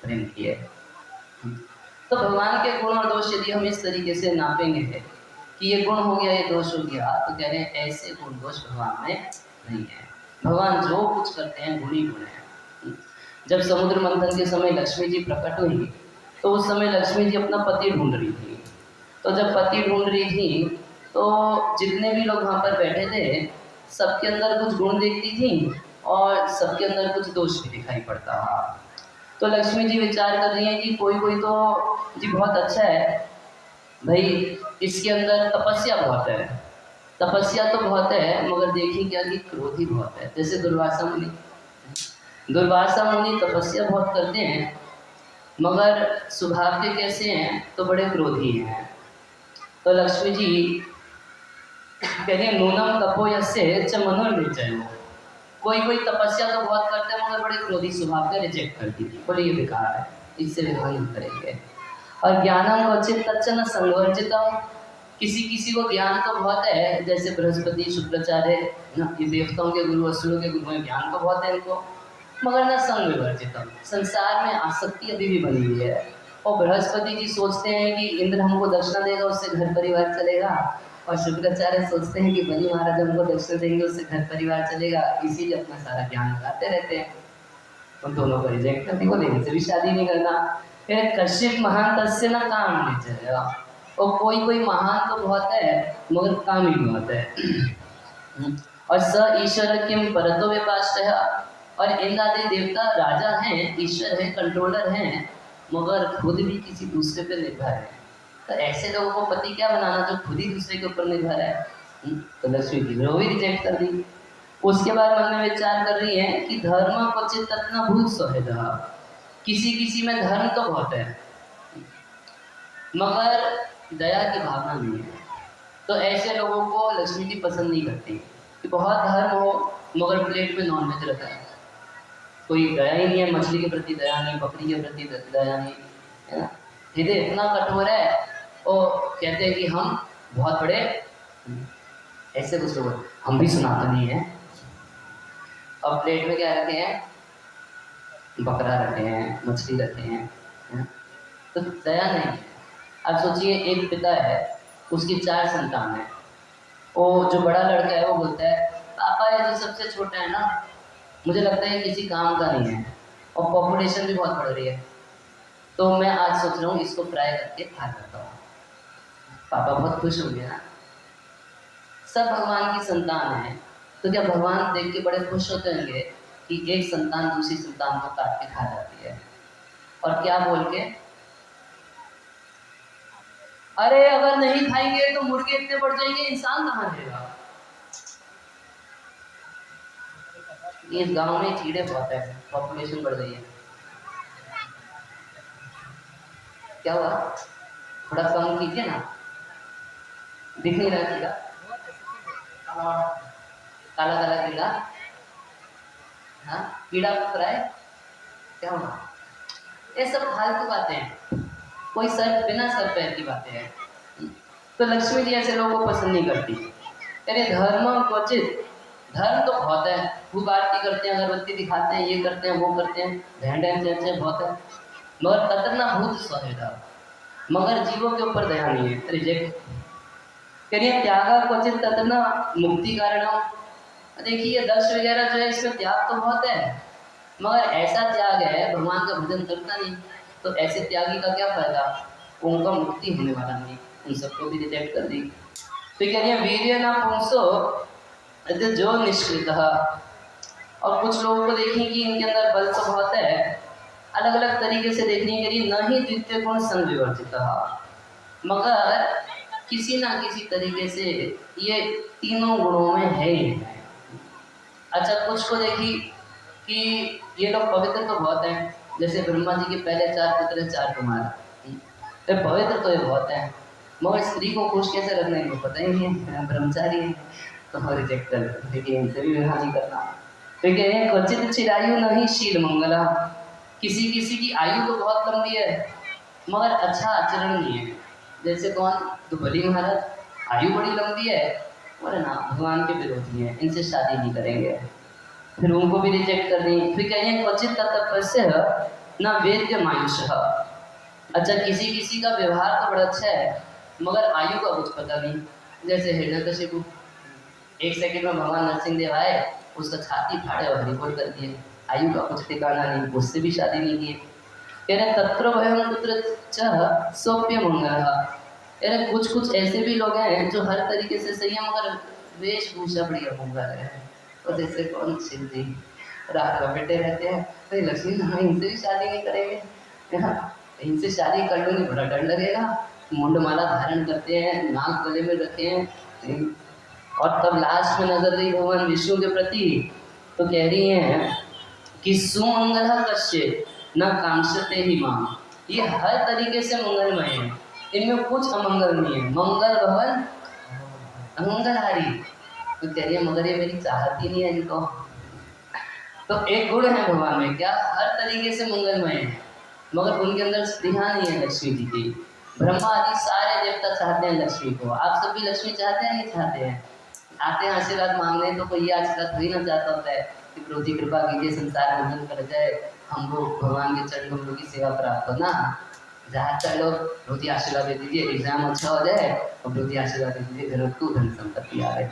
प्रेम किए। तो भगवान के गुण और दोष यदि हम इस तरीके से नापेंगे कि ये गुण हो गया ये दोष हो गया, तो कह रहे हैं ऐसे गुण दोष भगवान में नहीं है। भगवान जो कुछ करते हैं गुण ही गुण है। जब समुद्र मंथन के समय लक्ष्मी जी प्रकट हुई तो उस समय लक्ष्मी जी अपना पति ढूंढ रही थी। तो जब पति ढूंढ रही थी तो जितने भी लोग वहाँ पर बैठे थे सबके अंदर कुछ गुण देखती थी और सबके अंदर कुछ दोष भी दिखाई पड़ता था। तो लक्ष्मी जी विचार कर रही हैं कि कोई कोई तो जी बहुत अच्छा है भाई, इसके अंदर तपस्या बहुत है, तपस्या तो बहुत है मगर देखिए क्या कि क्रोधी बहुत है। जैसे दुर्वासा मुनि तपस्या बहुत करते हैं मगर स्वभाव के कैसे हैं तो बड़े क्रोधी हैं। तो लक्ष्मी जी कह रही है नूनम तपो यस्य च मनोर्विचयो, कोई कोई तपस्या तो बहुत करते हैं मगर बड़े क्रोधी स्वभाव का रिजेक्ट करती थी, बोले ये बेकार है, इससे विवाह नहीं करेंगे। और ज्ञानम क्वचित तच्चन संवर्जितम, किसी किसी को ज्ञान तो बहुत है, जैसे बृहस्पति शुक्राचार्य ये देवताओं के गुरु असुरों के गुरु हैं, ज्ञान तो बहुत है इनको मगर न संग विवर्जितम, संसार में आसक्ति अभी भी बनी हुई है। और बृहस्पति जी सोचते हैं कि इंद्र हमको दक्षिणा देगा उससे घर परिवार चलेगा, और शुक्राचार्य सोचते हैं कि बलि महाराज हमको दक्षिणा देंगे उससे घर परिवार चलेगा, इसीलिए अपना सारा ज्ञान लगाते रहते हैं। उन दोनों को रिजेक्ट कर दी, बोले इनसे भी शादी नहीं करना। फिर कश्यप महान तस्य न काम नहीं चलेगा, और कोई कोई महान तो बहुत है मगर काम ही बहुत है। और स ईश्वर किम परतो विपाश्रय, और इंद्र आदि देवता राजा हैं, ईश्वर हैं, कंट्रोलर हैं मगर खुद भी किसी दूसरे पर निर्भर है। तो ऐसे लोगों को पति क्या बनाना जो खुद ही दूसरे के ऊपर निर्भर है। तो लक्ष्मी जी ने वो भी रिजेक्ट कर दी। उसके बाद मन में विचार कर रही है कि धर्म क्वचित तत्न भूत सौहृद, किसी किसी में धर्म तो बहुत है मगर दया की भावना नहीं है। तो ऐसे लोगों को लक्ष्मी जी पसंद नहीं करती कि बहुत धर्म हो मगर प्लेट में नॉनवेज रखा है, कोई दया ही नहीं है, मछली के प्रति दया नहीं, बकरी के प्रति दया नहीं, है ना। हृदय इतना कठोर है और कहते हैं कि हम बहुत बड़े, ऐसे कुछ लोग हम भी सनातनी हैं। अब प्लेट में क्या रखे हैं, बकरा रखे हैं, मछली रखे हैं, है? तो दया नहीं है। अब सोचिए एक पिता है, उसकी 4 संतान है, वो जो बड़ा लड़का है वो बोलता है पापा ये जो सबसे छोटा है ना मुझे लगता है किसी काम का नहीं है और पॉपुलेशन भी बहुत बढ़ रही है, तो मैं आज सोच रहा हूँ इसको फ्राई करके खा जाता हूँ। पापा बहुत खुश हो गया। सब भगवान की संतान है तो क्या भगवान देख के बड़े खुश होते होंगे कि एक संतान दूसरी संतान को काट के खा जाती है। और क्या बोल के, अरे अगर नहीं खाएंगे तो मुर्गे इतने बढ़ जाएंगे, इंसान कहाँ रहेगा। इस गांव में कीड़े बहुत है, पॉपुलेशन बढ़ गई है। क्या हुआ, थोड़ा कम कीजिए ना, दिख नहीं रहा कीड़ा, काला काला कीड़ा, हाँ कीड़ा फ्राई, क्या हुआ। ये सब फालतू बातें हैं, कोई सर बिना सर पैर की बातें हैं। तो लक्ष्मी जी ऐसे लोगों को पसंद नहीं करती। अरे धर्म क्वचित, धर्म तो बहुत है, खूब आरती करते हैं, अगरबत्ती दिखाते हैं, ये करते हैं वो करते हैं, ढैंढ ढैंढ बहुत है मगर ततना भूत सौहृदा, मगर जीवों के ऊपर दया नहीं है, रिजेक्ट करिए। त्यागा क्वचित ततना मुक्ति कारणम, देखिए दक्ष वगैरह जो है इसमें त्याग तो बहुत है मगर ऐसा त्याग है भगवान का भजन करता नहीं, तो ऐसे त्यागी का क्या फायदा, उनका मुक्ति होने वाला नहीं, उन सबको भी रिजेक्ट कर दी। तो कह रही है वीर्य ना पुंसो जो निष्कृत। और कुछ लोगों को देखें कि इनके अंदर बल तो बहुत है, अलग अलग तरीके से देखने के लिए न ही द्वितीय गुण संविवर्जित, मगर किसी ना किसी तरीके से ये तीनों गुणों में है ही है। अच्छा कुछ को देखी कि ये लोग पवित्र तो बहुत हैं, जैसे ब्रह्मा जी के पहले 4 पुत्र 4 कुमार, तो पवित्र तो ये बहुत है मगर स्त्री को खुश कैसे रखना है इनको पता ही नहीं है, ब्रह्मचारी है तो हम रिजेक्ट कर देखिए, इनसे भी विवाह नहीं करना। तो कह रहे हैं क्वचित चिरायु नहीं शील मंगला, किसी किसी की आयु तो बहुत लंबी है मगर अच्छा आचरण नहीं है। जैसे कौन, तो बली महाराज आयु बड़ी लंबी है, बोले ना भगवान के विरोधी है, इनसे शादी नहीं करेंगे। फिर उनको भी रिजेक्ट कर दी। फिर कहेंगे क्वचित तपस्य न वेद्य मायुष। अच्छा किसी किसी का व्यवहार तो बड़ा अच्छा है मगर आयु का कुछ पता नहीं। जैसे हिरण्यकशिपु, एक सेकंड में भगवान नरसिंह देव आए, उसका छाती फाड़े और हरिबोल कर दिए, आयु का कुछ ठिकाना नहीं, उससे भी शादी नहीं की। कह रहे तत्र भयं कुत्र च सोप्य मंगल। कह रहे कुछ कुछ ऐसे भी लोग हैं जो हर तरीके से सही है मगर वेशभूषा बढ़िया मंगल है। तो जैसे कौन शिव जी रात में बैठे रहते हैं, तो लक्ष्मी नारायण इनसे भी शादी नहीं करेंगे, है ना? इनसे शादी कर लूंगी बड़ा डर लगेगा। मुंडमाला धारण करते हैं, नाक गले में रखे हैं, और तब लास्ट में नजर रही भगवान विष्णु के प्रति, तो कह रही हैं कि सुमंगल कश्य न कांक्षते ही मां। ये हर तरीके से मंगलमय है, इनमें कुछ अमंगल नहीं है। मंगल भवन अमंगलहारी। तो कह रही है मगर ये मेरी चाहत ही नहीं है इनको। तो एक गुण है भगवान में, क्या हर तरीके से मंगलमय है मगर उनके अंदर स्त्रियां नहीं है लक्ष्मी जी की। ब्रह्मा आदि सारे देवता चाहते हैं लक्ष्मी को। आप सब भी लक्ष्मी चाहते हैं नहीं चाहते हैं? आते हैं आशीर्वाद मांगने तो कोई ये आशीर्वाद थोड़ी ना चाहता होता है कि प्रभु जी कृपा कीजिए, संसार बंधन कर जाए, हमको भगवान के चरण कमलों की सेवा प्राप्त हो ना। ज्यादातर लोग प्रभु जी आशीर्वाद दे दीजिए, एग्जाम अच्छा हो जाए, और प्रभु जी आशीर्वाद दे दीजिए, घर में खूब धन संपत्ति आ रहे,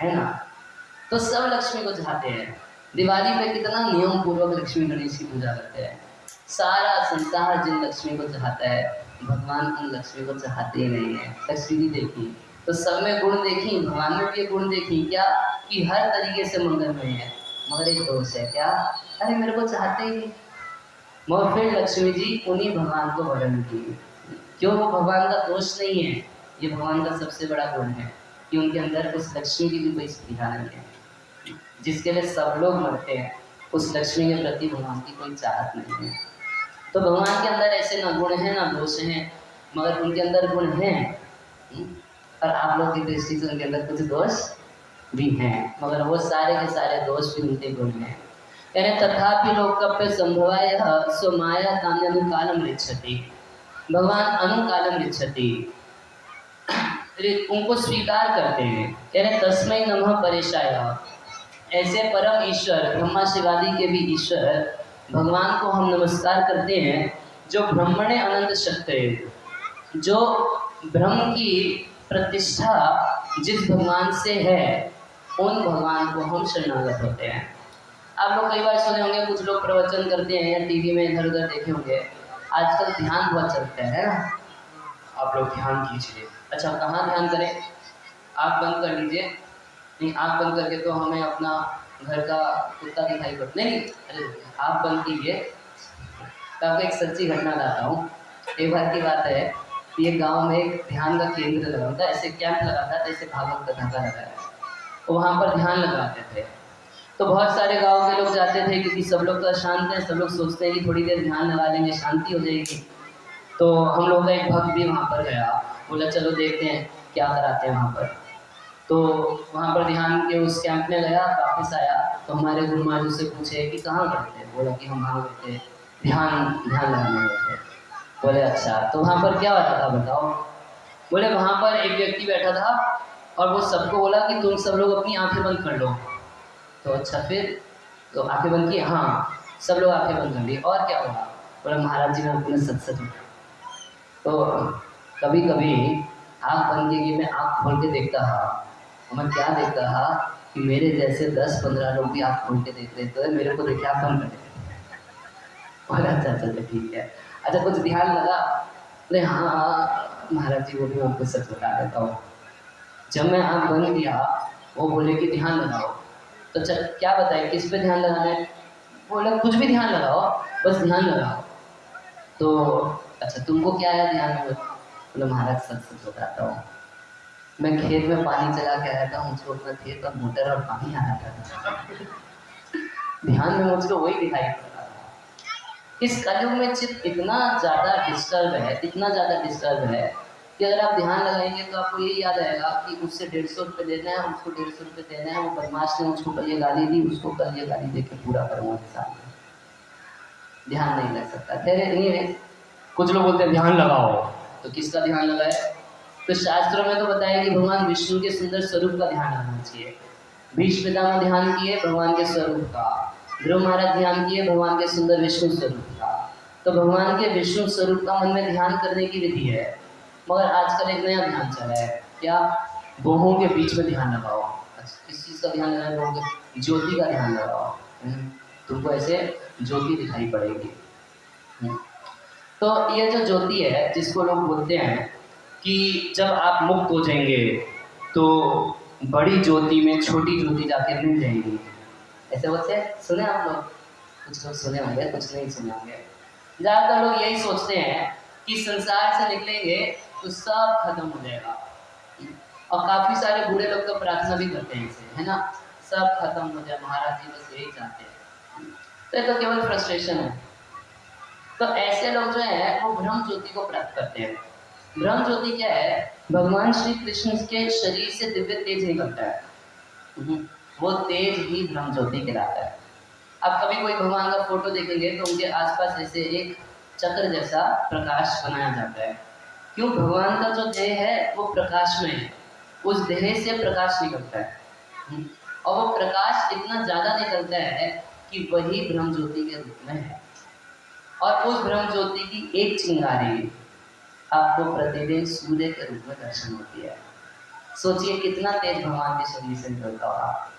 है ना? तो सब लक्ष्मी को चाहते हैं। दिवाली पे कितना नियम पूर्वक लक्ष्मी गणेश की पूजा करते हैं। सारा संसार जिन लक्ष्मी को चाहता है, भगवान उन लक्ष्मी को चाहते ही नहीं है। लक्ष्मी जी देखी तो सब में गुण देखी, भगवान में भी ये गुण देखी क्या, कि हर तरीके से मंगलमय है मगर एक दोष है क्या, अरे मेरे को चाहते ही नहीं। मगर फिर लक्ष्मी जी उन्हीं भगवान को वर्ण की। क्यों? वो भगवान का दोष नहीं है, ये भगवान का सबसे बड़ा गुण है कि उनके अंदर उस लक्ष्मी की भी कोई स्पृहा नहीं है। जिसके लिए सब लोग मरते हैं, उस लक्ष्मी के प्रति भगवान की कोई चाहत नहीं है। तो भगवान के अंदर ऐसे ना गुण हैं ना दोष हैं, मगर उनके अंदर गुण हैं, और आप लोग की दृष्टि से उनके अंदर कुछ दोष भी हैं, मगर वो सारे के सारे दोष भी उनके गुण हैं। यानी तथापि लोकप्य संभवाय स्वमाया तान्यनुकालम रिच्छति। भगवान अनुकालम रिच्छति, उनको स्वीकार करते हैं। कह रहे तस्मै नमः परेशाय। ऐसे परम ईश्वर ब्रह्मा शिवादि के भी ईश्वर भगवान को हम नमस्कार करते हैं, जो ब्रह्मणे अनंत शक्ति, जो ब्रह्म की प्रतिष्ठा जिस भगवान से है, उन भगवान को हम शरणागत होते हैं। आप लोग कई बार सुने होंगे, कुछ लोग प्रवचन करते हैं या टीवी में इधर उधर देखे होंगे, आजकल ध्यान बहुत चलता है ना, आप लोग ध्यान कीजिए। अच्छा कहाँ ध्यान करें? आँख बंद कर लीजिए। नहीं, आँख बंद करके तो हमें अपना घर का कुत्ता दिखाई पड़ता नहीं। अरे आँख बंद कीजिए। तो आपको एक सच्ची घटना बताता हूँ। एक बार की बात है, ये गांव में एक ध्यान का केंद्र लगा था, ऐसे कैंप लगा था, जैसे भागवत कथा का लगाया, तो वहाँ पर ध्यान लगाते थे। तो बहुत सारे गांव के लोग जाते थे क्योंकि सब लोग तो अशांत हैं, सब लोग सोचते हैं कि थोड़ी देर ध्यान लगा लेंगे शांति हो जाएगी। तो हम लोग का एक भक्त भी वहाँ पर गया, बोला चलो देखते हैं क्या कराते हैं वहाँ पर। तो वहाँ पर ध्यान के उस कैंप में गया, वापस आया तो हमारे गुरु महाराज से पूछे कि कहाँ गए थे? बोला कि हम वहाँ गए थे ध्यान लगाने गए थे। बोले अच्छा, तो वहाँ पर क्या बैठा था बताओ? बोले वहाँ पर एक व्यक्ति बैठा था और वो सबको बोला कि तुम सब लोग अपनी आंखें बंद कर लो। तो अच्छा फिर तो आंखें बंद की, हाँ सब लोग आंखें बंद कर ली। और क्या हुआ? बोला महाराज जी ने अपने सच तो कभी कभी आँख बंद की मैं आँख खोल के देखता था, मैं क्या देखता था कि मेरे जैसे 10-15 लोग भी आँख खोल के देख रहे थे, मेरे को देखे आँख बंद कर देते। अच्छा अच्छा ठीक है, अच्छा कुछ ध्यान लगा? अरे हाँ महाराज जी, वो भी मैं आपको सच बता देता हूँ। जब मैं आँख बंद किया, वो बोले कि ध्यान लगाओ। तो चल क्या बताए किस पे ध्यान लगाना है? बोले कुछ भी ध्यान लगाओ, बस ध्यान लगाओ। तो अच्छा तुमको क्या है ध्यान में? बोले महाराज सच बताता हूँ, मैं खेत में पानी चला के आया था, मुझको अपना खेत का मोटर और पानी आ रहा था। ध्यान में मुझको वही दिखाई पड़ रहा था। इस कलयुग में चित्त इतना ज़्यादा डिस्टर्ब है, इतना ज़्यादा डिस्टर्ब है कि अगर आप ध्यान लगाएंगे तो आपको ये याद आएगा कि उससे 150 रुपये देना है, उसको 150 रुपये देना है, वो बदमाश ने मुझको कल ये गाली दी, उसको कल ये गाली दे के पूरा करूँगा के साथ। ध्यान नहीं लग सकता। खैर नहीं है, कुछ लोग बोलते हैं ध्यान लगाओ, तो किसका ध्यान लगाए? तो शास्त्रों में तो बताया कि भगवान विष्णु के सुंदर स्वरूप का ध्यान रखना चाहिए। भीष्म पितामह ध्यान किए भगवान के स्वरूप का, ध्रुव महाराज ध्यान किए भगवान के सुंदर विष्णु स्वरूप का। तो भगवान के विष्णु स्वरूप का मन में ध्यान करने की विधि है। मगर आजकल एक नया ध्यान चला है, क्या? बहुओं के बीच में ध्यान लगाओ। किस चीज़ का ध्यान लगाओगे? ज्योति का ध्यान लगाओ। तुमको ऐसे ज्योति दिखाई पड़ेगी। तो ये जो ज्योति है, जिसको लोग बोलते हैं कि जब आप मुक्त हो जाएंगे तो बड़ी ज्योति में छोटी ज्योति जाके मिल जाएगी, ऐसे बोलते हैं। सुने आप लोग? कुछ लोग सुने होंगे, कुछ नहीं सुने होंगे। ज़्यादातर लोग यही सोचते हैं कि संसार से निकलेंगे तो सब खत्म हो जाएगा। और काफ़ी सारे बूढ़े लोग तो प्रार्थना भी करते हैं इसे, है ना, सब खत्म हो जाए, महाराज जी बस यही चाहते हैं। तो ये तो केवल फ्रस्ट्रेशन है। तो ऐसे लोग जो है वो ब्रह्म ज्योति को प्राप्त करते हैं। ब्रह्म ज्योति क्या है? भगवान श्री कृष्ण के शरीर से दिव्य तेज निकलता है, वो तेज ही ब्रह्म ज्योति कहलाता है। अब कभी कोई भगवान का फोटो देखेंगे तो उनके आसपास ऐसे एक चक्र जैसा प्रकाश बनाया जाता है। क्यों? भगवान का जो देह है वो प्रकाश में है, उस देह से प्रकाश निकलता है। और वो प्रकाश इतना ज़्यादा निकलता है कि वही ब्रह्म ज्योति के रूप में है। और उस ब्रह्म ज्योति की एक चिंगारी आपको प्रतिदिन सूर्य के रूप में दर्शन होती है। सोचिए कितना तेज भगवान के शरीर से निकलता होगा।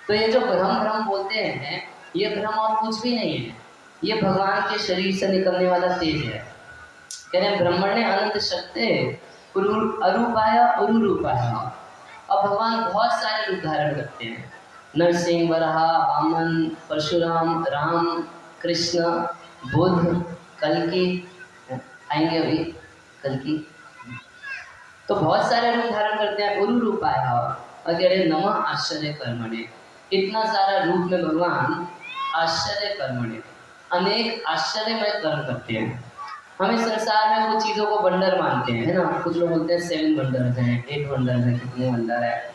तो ये जो ब्रह्म बोलते हैं, ये ब्रह्म और कुछ भी नहीं है, ये भगवान के शरीर से निकलने वाला तेज है। कह रहे हैं ब्रह्मण्य अनंत शक्ति अरूपाय उरूपाय। और भगवान बहुत सारे रूप धारण करते हैं, नरसिंह, वराह, वामन, परशुराम, राम, कृष्ण, बुद्ध, कल्कि आएंगे अभी, कल्कि। तो बहुत सारे रूप धारण करते हैं। उरु रूपाय और कह रहे नमः आश्चर्य कर्मणे। इतना सारा रूप में भगवान आश्चर्य कर्मणे, अनेक आश्चर्यमय कर्म करते हैं। हम इस संसार में कुछ चीज़ों को वंडर मानते हैं, है ना। कुछ लोग बोलते हैं 7 वंडर्स हैं, 8 वंडर्स हैं, कितने वंडर है।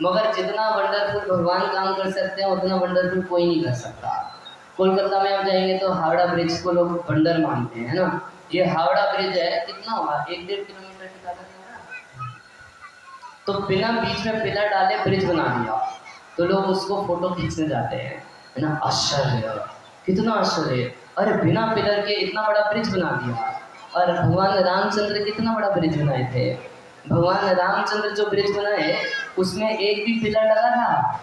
मगर जितना वंडरफुल भगवान काम कर सकते हैं उतना वंडरफुल कोई नहीं कर सकता। कोलकाता में आप जाएंगे तो हावड़ा ब्रिज को लोग वंडर मानते हैं, है ना। ये हावड़ा ब्रिज है, कितना हुआ? 1-1.5 किलोमीटर की ताकत है। तो बिना बीच में पिलर डाले ब्रिज बना दिया, तो लोग उसको फोटो खींचने जाते हैं, है ना। आश्चर्य, कितना आश्चर्य! अरे बिना पिलर के इतना बड़ा ब्रिज बना दिया। और भगवान रामचंद्र कितना बड़ा ब्रिज बनाए थे। भगवान रामचंद्र जो ब्रिज बनाए उसमें एक भी पिलर लगा था?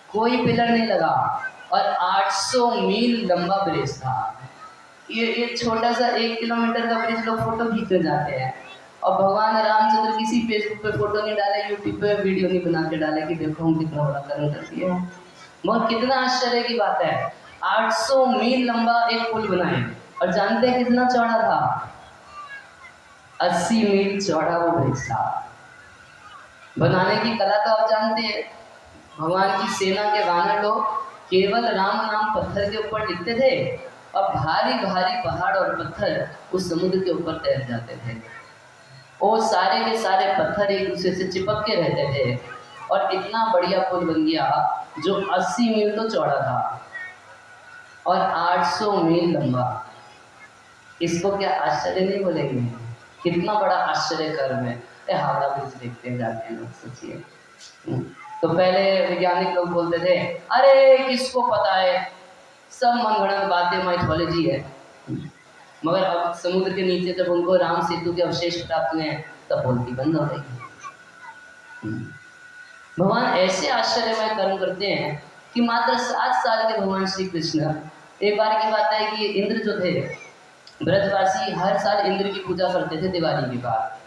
कोई पिलर नहीं लगा। और 800 मील लंबा ब्रिज था। ये छोटा सा 1 किलोमीटर का ब्रिज लोग फोटो खींचने जाते हैं। और भगवान रामचंद्र किसी फेसबुक पे फोटो नहीं डाले, यूट्यूब पे वीडियो नहीं बना के डाले कि देखो हम कितना बड़ा कर्म कर दिए। बहुत कितना आश्चर्य की बात है। 800 मील लंबा एक पुल बनाए, और जानते हैं कितना चौड़ा था? 80 मील चौड़ा वो ब्रिज था। बनाने की कला तो आप जानते हैं। भगवान की सेना के वानर लोग केवल राम नाम पत्थर के ऊपर लिखते थे, और भारी भारी पहाड़ और पत्थर उस समुद्र के ऊपर तैर जाते थे। वो सारे के सारे पत्थर एक दूसरे से चिपक के रहते थे, और इतना बढ़िया पुल बन गया जो 80 मील तो चौड़ा था और 800 मील लंबा। इसको क्या आश्चर्य नहीं बोलेंगे? कितना बड़ा आश्चर्य कर्म है। हावड़ा ब्रिज देखते जाते हैं लोग, सोचिए। तो पहले वैज्ञानिक लोग बोलते थे अरे किसको पता है, सब मनगढ़ंत बातें, माइथोलॉजी है। मगर अब समुद्र के नीचे जब उनको राम सेतु के अवशेष प्राप्त हुए तब बोलती बंद हो गई। भगवान ऐसे आश्चर्यमय कर्म करते हैं कि मात्र 7 साल के भगवान श्री कृष्ण, एक बार की बात है कि इंद्र जो थे, ब्रजवासी हर साल इंद्र की पूजा करते थे दिवाली के बाद।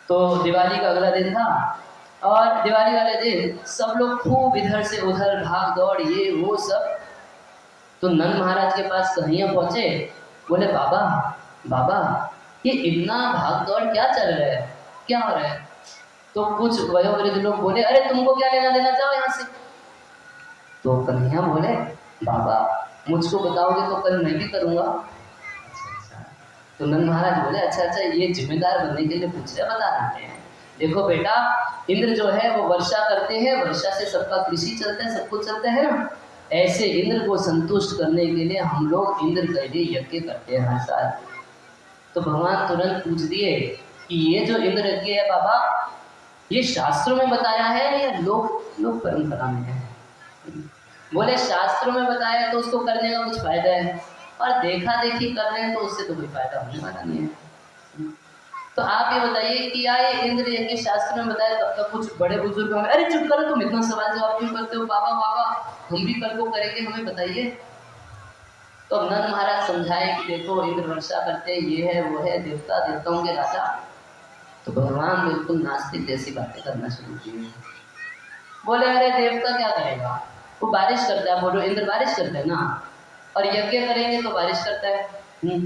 तो दिवाली का अगला दिन था, और दिवाली वाले दिन सब लोग खूब इधर से उधर भाग दौड़, ये वो सब। तो नंद महाराज के पास कन्हैया पहुंचे, बोले बाबा बाबा ये इतना भाग दौड़ क्या चल रहा है, क्या हो रहा है? तो कुछ वयोवृद्ध लोग बोले अरे तुमको क्या लेना देना, जाओ यहाँ से। तो कन्हैया बोले बाबा मुझको बताओगे तो कल मैं भी करूँगा। तो नंद महाराज बोले अच्छा ये जिम्मेदार बनने के लिए पूछ रहे, बता देते हैं। देखो बेटा, इंद्र जो है वो वर्षा करते हैं, वर्षा से सबका कृषि चलता है, सब कुछ चलता है ना। ऐसे इंद्र को संतुष्ट करने के लिए हम लोग इंद्र के लिए यज्ञ करते हैं हर साल। तो भगवान तुरंत पूछ दिए कि ये जो इंद्र यज्ञ है बाबा, ये शास्त्रों में बताया है या लोक परंपरा में है? बोले शास्त्रों में बताया है तो उसको करने का कुछ फायदा है, और देखा देखी कर रहे हैं तो उससे तो कोई फायदा होने वाला नहीं है। तो आप ये बताइए कि या ये इंद्र यज्ञ शास्त्र में बताया, तब तक कुछ बड़े बुजुर्ग हमें, अरे चुप करो, तुम इतना सवाल जवाब क्यों करते हो बाबा बाबा, हम भी कल को करेंगे, हमें बताइए। तो नंद महाराज समझाए कि देखो इंद्र वर्षा करते हैं, ये है वो है, देवता देवताओं के राजा। तो भगवान बिल्कुल नास्तिक जैसी बातें करना शुरू की। बोले अरे देवता क्या करेगा, वो बारिश करता है। बोलो इंद्र बारिश करता है ना, और यज्ञ करेंगे तो बारिश करता है।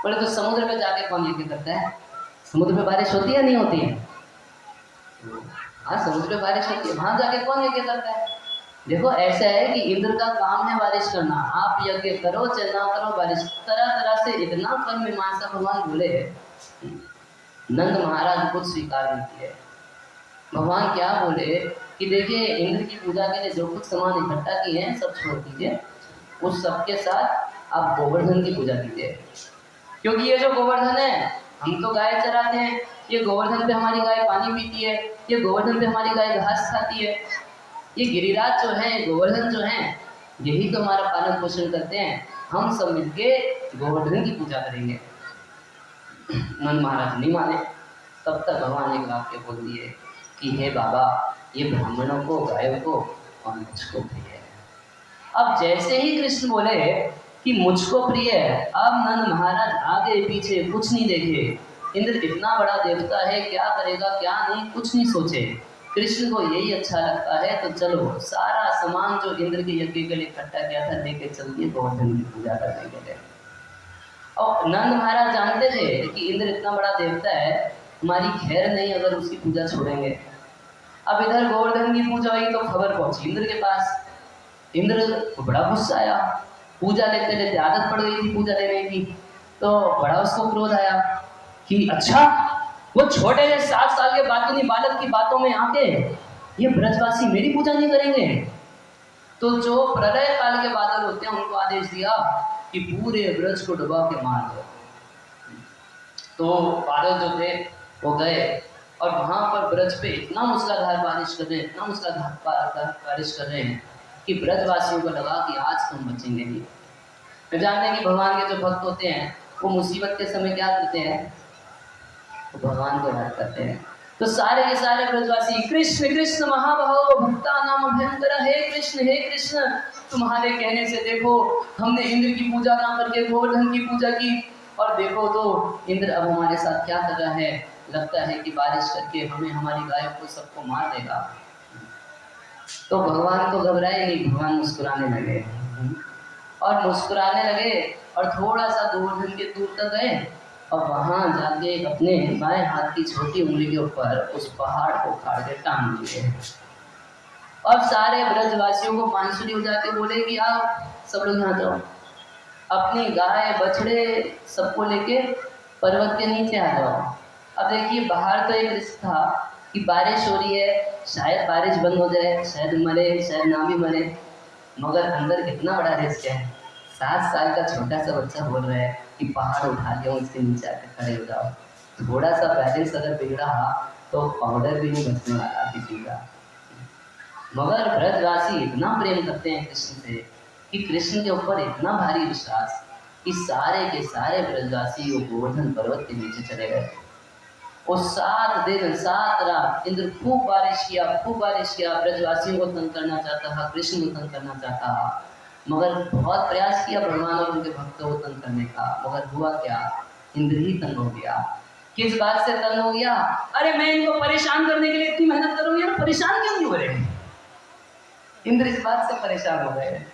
बोले तो समुद्र में जाके कौन यज्ञ करता है? समुद्र में बारिश होती है नहीं होती है? हाँ समुद्र में बारिश होती है, वहां जाके कौन यज्ञ करता है? देखो ऐसा है कि इंद्र का काम है बारिश करना, आप यज्ञ करो चाहे ना करो बारिश, तरह तरह से इतना कर्म मीमांसा भगवान बोले। नंद महाराज कुछ स्वीकार नहीं किए। भगवान क्या बोले कि देखिए इंद्र की पूजा के लिए जो कुछ सामान इकट्ठा किए हैं सब छोड़ दीजिए, उस सबके साथ आप गोवर्धन की पूजा कीजिए। क्योंकि ये जो गोवर्धन है, हम तो गाय चराते हैं, ये गोवर्धन पे हमारी गाय पानी पीती है, ये गोवर्धन पे हमारी गाय घास खाती है, ये गिरिराज जो है, गोवर्धन जो है, यही तो हमारा पालन पोषण करते हैं। हम सब मिलके गोवर्धन की पूजा करेंगे। नंद महाराज नहीं माने। तब तक भगवान एक वाक्य बोल दिए कि हे बाबा, ये ब्राह्मणों को, गायों को और मुझको प्रिय है। अब जैसे ही कृष्ण बोले कि मुझको प्रिय है, अब नंद महाराज आगे पीछे कुछ नहीं देखे। इंद्र इतना बड़ा देवता है, क्या करेगा क्या नहीं कुछ नहीं सोचे, कृष्ण को यही अच्छा लगता है तो चलो सारा सामान जो इंद्र के यज्ञ के लिए इकट्ठा किया था लेके चलिए गोवर्धन की पूजा करने के लिए। और नंद महाराज जानते थे कि इंद्र इतना बड़ा देवता है, हमारी खैर नहीं अगर उसकी पूजा छोड़ेंगे। अब इधर गोवर्धन की पूजा हुई तो खबर पहुंची इंद्र के पास। इंद्र को बड़ा गुस्सा आया, पूजा लेते लेते आदत पड़ गई थी पूजा लेने की, तो बड़ा उसको क्रोध आया कि अच्छा वो छोटे से 7 साल के बातूनी बालक की बातों में आके ये ब्रजवासी मेरी पूजा नहीं करेंगे। तो जो प्रलय काल के बादल होते हैं उनको आदेश दिया कि पूरे ब्रज को डुबा के मार दो। तो बादल जो थे वो गए और वहां पर ब्रज पे इतना मूसलाधार बारिश कर रहे हैं, इतना मूसलाधार बारिश कर रहे हैं कि ब्रजवासियों को लगा कि आज तुम बचेंगे नहीं। तो जानते हैं कि भगवान के जो भक्त होते हैं वो मुसीबत के समय क्या करते हैं, वो भगवान को याद करते हैं। तो सारे के सारे ब्रजवासी कृष्ण कृष्ण महाभाव भक्ता नाम अभयंकर, हे कृष्ण तुम्हारे कहने से देखो हमने इंद्र की पूजा ना करके गोवर्धन की पूजा की, और देखो तो इंद्र अब हमारे साथ क्या कर रहा है, लगता है कि बारिश करके हमें, हमारी गायों को, सबको मार देगा। तो भगवान को घबराए नहीं, भगवान मुस्कुराने लगे और थोड़ा सा गोवर्धन के दूर तक गए और वहां जाके अपने बाएं हाथ की छोटी उंगली के ऊपर उस पहाड़ को उखाड़ के टांग दिए। और सारे ब्रजवासियों को बांसुरी हो जाके बोले कि आप सब लोग यहाँ जाओ, अपनी गाय बछड़े सबको लेके पर्वत के नीचे आ जाओ। अब देखिए बाहर तो एक रिस्क था कि बारिश हो रही है, शायद बारिश बंद हो जाए, शायद मरे शायद ना भी मरे, मगर अंदर कितना बड़ा रिस्क है। 7 साल का छोटा सा बच्चा बोल रहा है कि पहाड़ उठा लिया उसके नीचे आकर खड़े हो जाओ, थोड़ा सा बैलेंस अगर बिगड़ा तो पाउडर भी नहीं बचने वाला किसी का। मगर ब्रजवासी इतना प्रेम करते हैं कृष्ण से कि कृष्ण के ऊपर इतना भारी विश्वास कि सारे के सारे ब्रजवासी वो गोवर्धन पर्वत के नीचे चले गए। और 7 दिन 7 रात इंद्र खूब बारिश किया, ब्रजवासियों को तंग करना चाहता था, कृष्ण को तंग करना चाहता था, मगर बहुत प्रयास किया भगवान और उनके भक्तों को तंग करने का, मगर हुआ क्या, इंद्र ही तंग हो गया। किस बात से तंग हो गया, अरे मैं इनको परेशान करने के लिए इतनी मेहनत करूंगी, यार परेशान क्यों नहीं हो रहे। इंद्र इस बात से परेशान हो गए।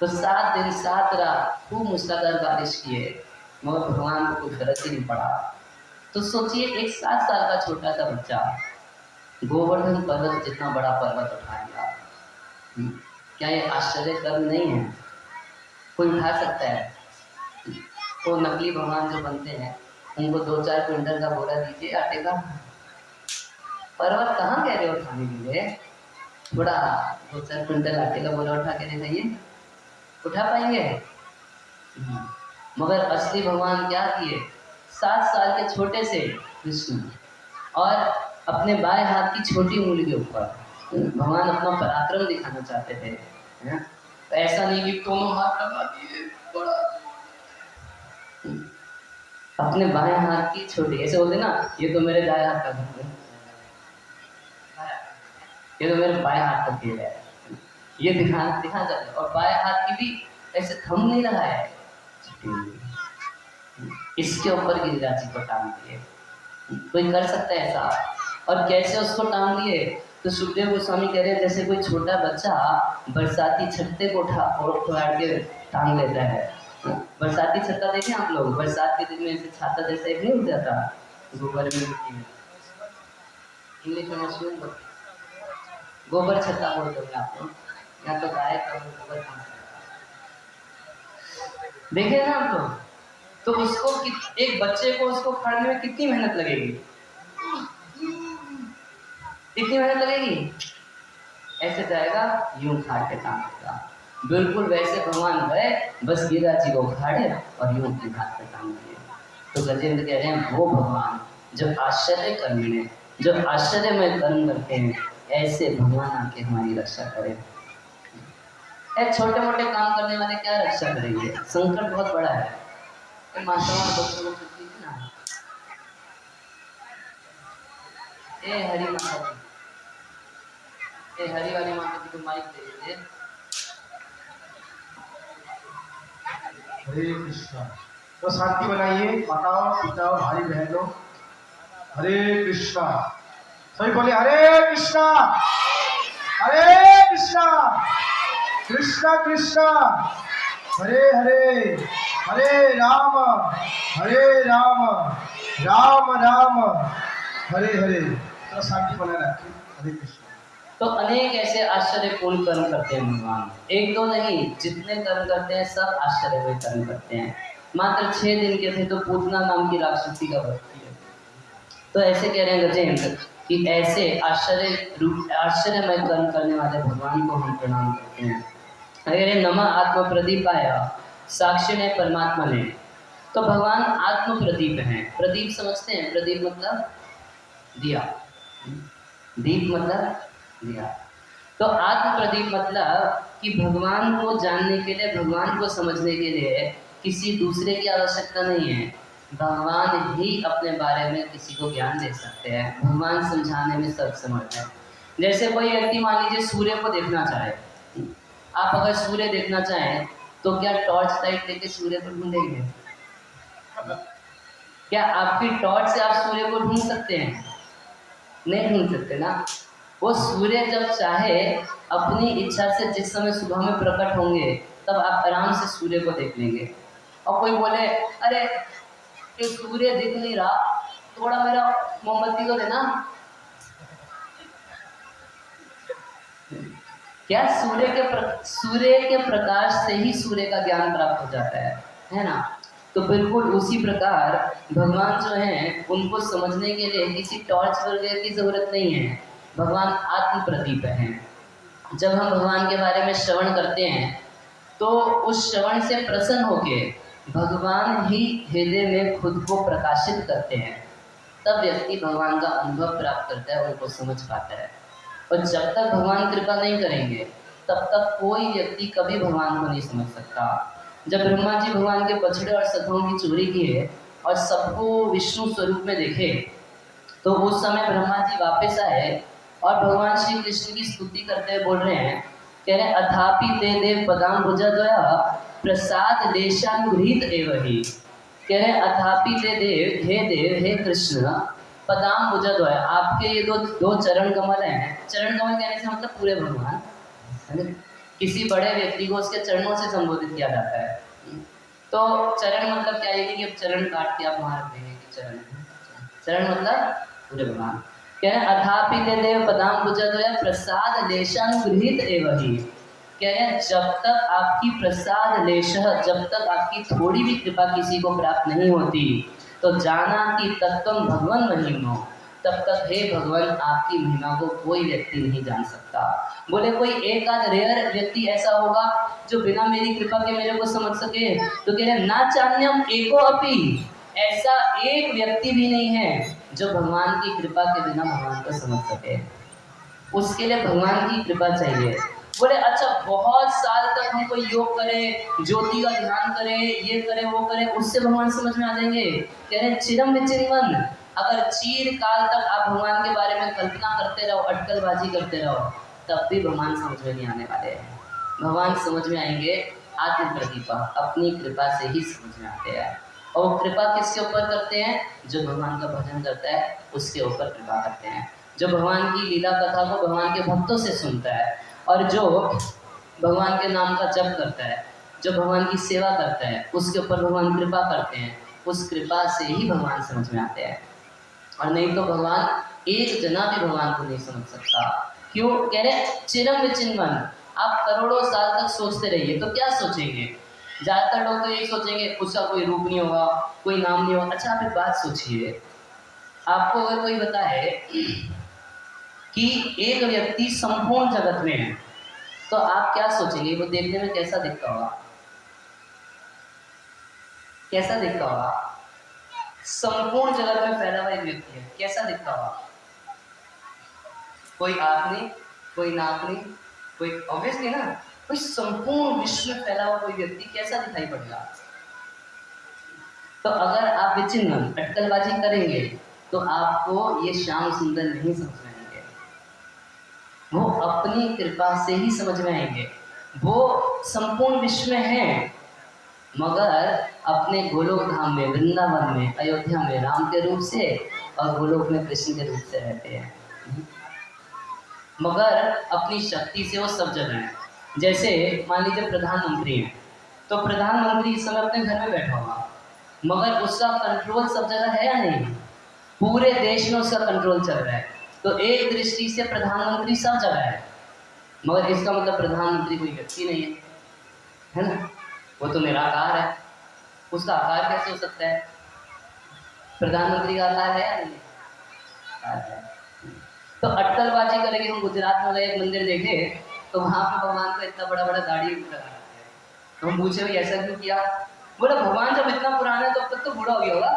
तो 7 दिन 7 रात खूब मूसलाधार बारिश किए, मगर भगवान को कोई फर्क ही नहीं पड़ा। तो सोचिए एक 7 साल का छोटा सा बच्चा गोवर्धन पर्वत जितना बड़ा पर्वत उठा लिया। क्या ये आश्चर्य कर्म नहीं है? कोई उठा सकता है? तो नकली भगवान जो बनते हैं उनको 2-4 क्विंटल का बोरा दीजिए आटे का, पर्वत कहाँ कह रहे हो उठाने के लिए, थोड़ा 2-4 क्विंटल आटे का बोरा उठा के दिखाइए, उठा पाएंगे? मगर असली भगवान क्या किए, 7 साल के छोटे से कृष्ण और अपने बाएं हाथ की छोटी उंगली के ऊपर भगवान अपना पराक्रम दिखाना चाहते थे, है? तो ऐसा नहीं कि दोनों हाथ लगा दिए बड़ा, अपने बाएं हाथ की छोटी, ऐसे बोलते ना, ये तो मेरे दाएं हाथ का खेल है, ये तो मेरे बाएं हाथ का खेल है, ये दिखाना चाहते हैं। और बाएं हाथ की भी ऐसे थंब नहीं लगा है, इसके ऊपर गिरिराज जी को टांग दिए। कोई कर सकता है ऐसा? और कैसे उसको टांग दिए? तो सुखदेव गोस्वामी कह रहे हैं जैसे कोई छोटा बच्चा बरसाती छत्ते को उठा और फाड़ के टांग लेता है। बरसाती छत्ता देखे आप लोग, बरसात के दिन में ऐसे छाता जैसा एक नहीं उठ जाता गोबर में, मिट्टी में, इंग्लिश में मशरूम गोबर छत्ता बोलते हैं आप लोग, या तो गाय का गोबर देखे ना आप लोग। तो उसको एक बच्चे को उसको फाड़ने में कितनी मेहनत लगेगी, कितनी मेहनत लगेगी? ऐसे जाएगा यूं फाड़ के टांगेगा। बिल्कुल वैसे भगवान गए, बस गिरिराज जी को फाड़े और यूं अपने हाथ में टांग दिए। तो गजेंद्र कह रहे हैं वो भगवान जो आश्चर्य कर्म में, जो आश्चर्यमय कर्म करते हैं, ऐसे भगवान आके हमारी रक्षा करे। छोटे मोटे काम करने वाले क्या रक्षा करेंगे, संकट बहुत बड़ा है। माताओं बच्चों को छुट्टी थी ना, ए हरी माता जी, ए हरी वाली माता जी को माइक दे दीजिए।
हरे कृष्णा। तो शांति बनाइए माताओं, पिताओं, भाई बहनों। हरे कृष्णा। सभी बोले हरे कृष्णा, हरे कृष्णा, कृष्णा कृष्णा हरे हरे, हरे राम, राम राम हरे हरे। तो शांति बनाए रखिए। हरे कृष्णा।
तो अनेक ऐसे आश्चर्यपूर्ण कर्म करते हैं भगवान, एक दो नहीं, जितने कर्म करते हैं सब आश्चर्यमय कर्म करते हैं। मात्र 6 दिन के थे तो पूतना नाम की राक्षसी का वध किया। तो ऐसे कह रहे हैं गजेंद्र कि ऐसे आश्चर्यमय कर्म करने वाले भगवान को हम प्रणाम करते हैं। अरे नमः आत्म प्रदीपाय, साक्षी ने परमात्मा ने। तो भगवान आत्म प्रदीप हैं। प्रदीप समझते हैं? प्रदीप मतलब दिया, दीप मतलब दिया। तो आत्म प्रदीप मतलब कि भगवान को जानने के लिए, भगवान को समझने के लिए किसी दूसरे की आवश्यकता नहीं है। भगवान ही अपने बारे में किसी को ज्ञान दे सकते हैं। भगवान समझाने में सब समर्थ है। जैसे कोई व्यक्ति मान लीजिए सूर्य को देखना चाहे, आप अगर सूर्य देखना चाहें तो क्या टॉर्च लाइट लेके सूर्य को ढूंढेंगे? क्या आपकी टॉर्च से आप सूर्य को ढूंढ सकते हैं? नहीं ढूंढ सकते ना। वो सूर्य जब चाहे अपनी इच्छा से जिस समय सुबह में प्रकट होंगे तब आप आराम से सूर्य को देख लेंगे। और कोई बोले अरे ये सूर्य दिख नहीं रहा, थोड़ा मेरा मोमबत्ती को देना, क्या सूर्य के प्रकाश से ही सूर्य का ज्ञान प्राप्त हो जाता है ना। तो बिल्कुल उसी प्रकार भगवान जो हैं उनको समझने के लिए किसी टॉर्च वगैरह की जरूरत नहीं है। भगवान आत्म प्रदीप हैं। जब हम भगवान के बारे में श्रवण करते हैं तो उस श्रवण से प्रसन्न होके भगवान ही हृदय में खुद को प्रकाशित करते हैं। तब व्यक्ति भगवान का अनुभव प्राप्त करता है, उनको समझ पाता है। और जब तक भगवान कृपा नहीं करेंगे तब तक कोई व्यक्ति कभी भगवान को नहीं समझ सकता। जब ब्रह्मा जी भगवान के बछड़े और सखों की चोरी किए और सबको विष्णु स्वरूप में देखे तो उस समय ब्रह्मा जी वापस आए और भगवान श्री कृष्ण की स्तुति करते हुए बोल रहे हैं, कह रहे अथापि ते देव पदाम भुजद्वया प्रसाद देशानुगृहीत एव ही। कह रहे अथापि ते देव, हे देव, हे कृष्ण, पदाम भुजद्वया, आपके ये दो चरण कमल हैं। चरण कमल कहने से मतलब पूरे भगवान, किसी बड़े व्यक्ति को उसके चरणों से संबोधित किया जाता है। तो चरण मतलब क्या है कि अब चरण काट के आप मार देंगे कि चरण मतलब पूरे भगवान। कह रहे अथापि ते देव पदाम भुजद्वया प्रसाद लेशानुगृहीत एव ही। कह रहे हैं जब तक आपकी प्रसाद लेशः, जब तक आपकी थोड़ी भी कृपा किसी को प्राप्त नहीं होती तो जाना कि तत्त्वं भगवन् महिमनो, तब तक हे भगवान आपकी महिमा को कोई व्यक्ति नहीं जान सकता। बोले कोई एक आध रेयर व्यक्ति ऐसा होगा जो बिना मेरी कृपा के मेरे को समझ सके, तो कह रहे ना चान्यम एको अपि, ऐसा एक व्यक्ति भी नहीं है जो भगवान की कृपा के बिना भगवान को समझ सके। उसके लिए भगवान की कृपा चाहिए। बोले अच्छा बहुत साल तक हम कोई योग करें, ज्योति का ध्यान करें, ये करें वो करें, उससे भगवान समझ में आ जाएंगे? कह रहे चिरम विचिन्वन, अगर चीर काल तक आप भगवान के बारे में कल्पना करते रहो, अटकलबाजी करते रहो, तब भी भगवान समझ में नहीं आने वाले हैं। भगवान समझ में आएंगे आत्म प्रतिभा, अपनी कृपा से ही समझ में आते हैं। और कृपा किसके ऊपर करते हैं? जो भगवान का भजन करता है उसके ऊपर कृपा करते हैं, जो भगवान की लीला कथा को भगवान के भक्तों से सुनता है, और जो भगवान के नाम का जप करता है, जो भगवान की सेवा करता है, उसके ऊपर भगवान कृपा करते हैं। उस कृपा से ही भगवान समझ में आते हैं, और नहीं तो भगवान एक जना भी भगवान को नहीं समझ सकता। क्यों? कह रहे चिरम विचिन्वन, आप करोड़ों साल तक सोचते रहिए तो क्या सोचेंगे? ज्यादातर लोग तो यही सोचेंगे उसका कोई रूप नहीं होगा, कोई नाम नहीं होगा। अच्छा आप एक बात सोचिए, आपको अगर कोई बताए कि एक व्यक्ति संपूर्ण जगत में है, तो आप क्या सोचेंगे? वो देखने में कैसा दिखता होगा? कैसा दिखता होगा? संपूर्ण जगत में फैला हुआ एक व्यक्ति है, कैसा दिखता होगा? कोई आँख नहीं, कोई नाक नहीं, कोई ऑब्वियसली ना, कोई संपूर्ण विश्व में फैला हुआ कोई व्यक्ति कैसा दिखाई पड़ेगा? तो अगर आप विचिन्न अटकलबाजी करेंगे तो आपको ये श्याम सुंदर नहीं समझ में आएंगे, वो अपनी कृपा से ही समझ में आएंगे। वो संपूर्ण विश्व में है, मगर अपने गोलोक धाम में, वृंदावन में, अयोध्या में राम के रूप से, और गोलोक में कृष्ण के रूप से रहते हैं। मगर अपनी शक्ति से वो सब जगह है। जैसे मान लीजिए प्रधानमंत्री है, तो प्रधानमंत्री इस समय अपने घर में बैठा होगा, मगर उसका कंट्रोल सब जगह है या नहीं? पूरे देश में उसका कंट्रोल चल रहा है। तो एक दृष्टि से प्रधानमंत्री सब जगह है, मगर इसका मतलब प्रधानमंत्री कोई व्यक्ति नहीं है ना? वो तो निराकार है। उसका आकार कैसे हो सकता है? प्रधानमंत्री का आकार है या नहीं? आकार है। तो अटकलबाजी करेंगे। हम गुजरात में एक मंदिर देखे तो वहां पे भगवान को इतना बड़ा बड़ा दाढ़ी लगाते हैं, तो हम पूछे भाई ऐसा क्यों किया? बोला भगवान जब इतना पुराना है तो अब तक तो बूढ़ा हो गया होगा।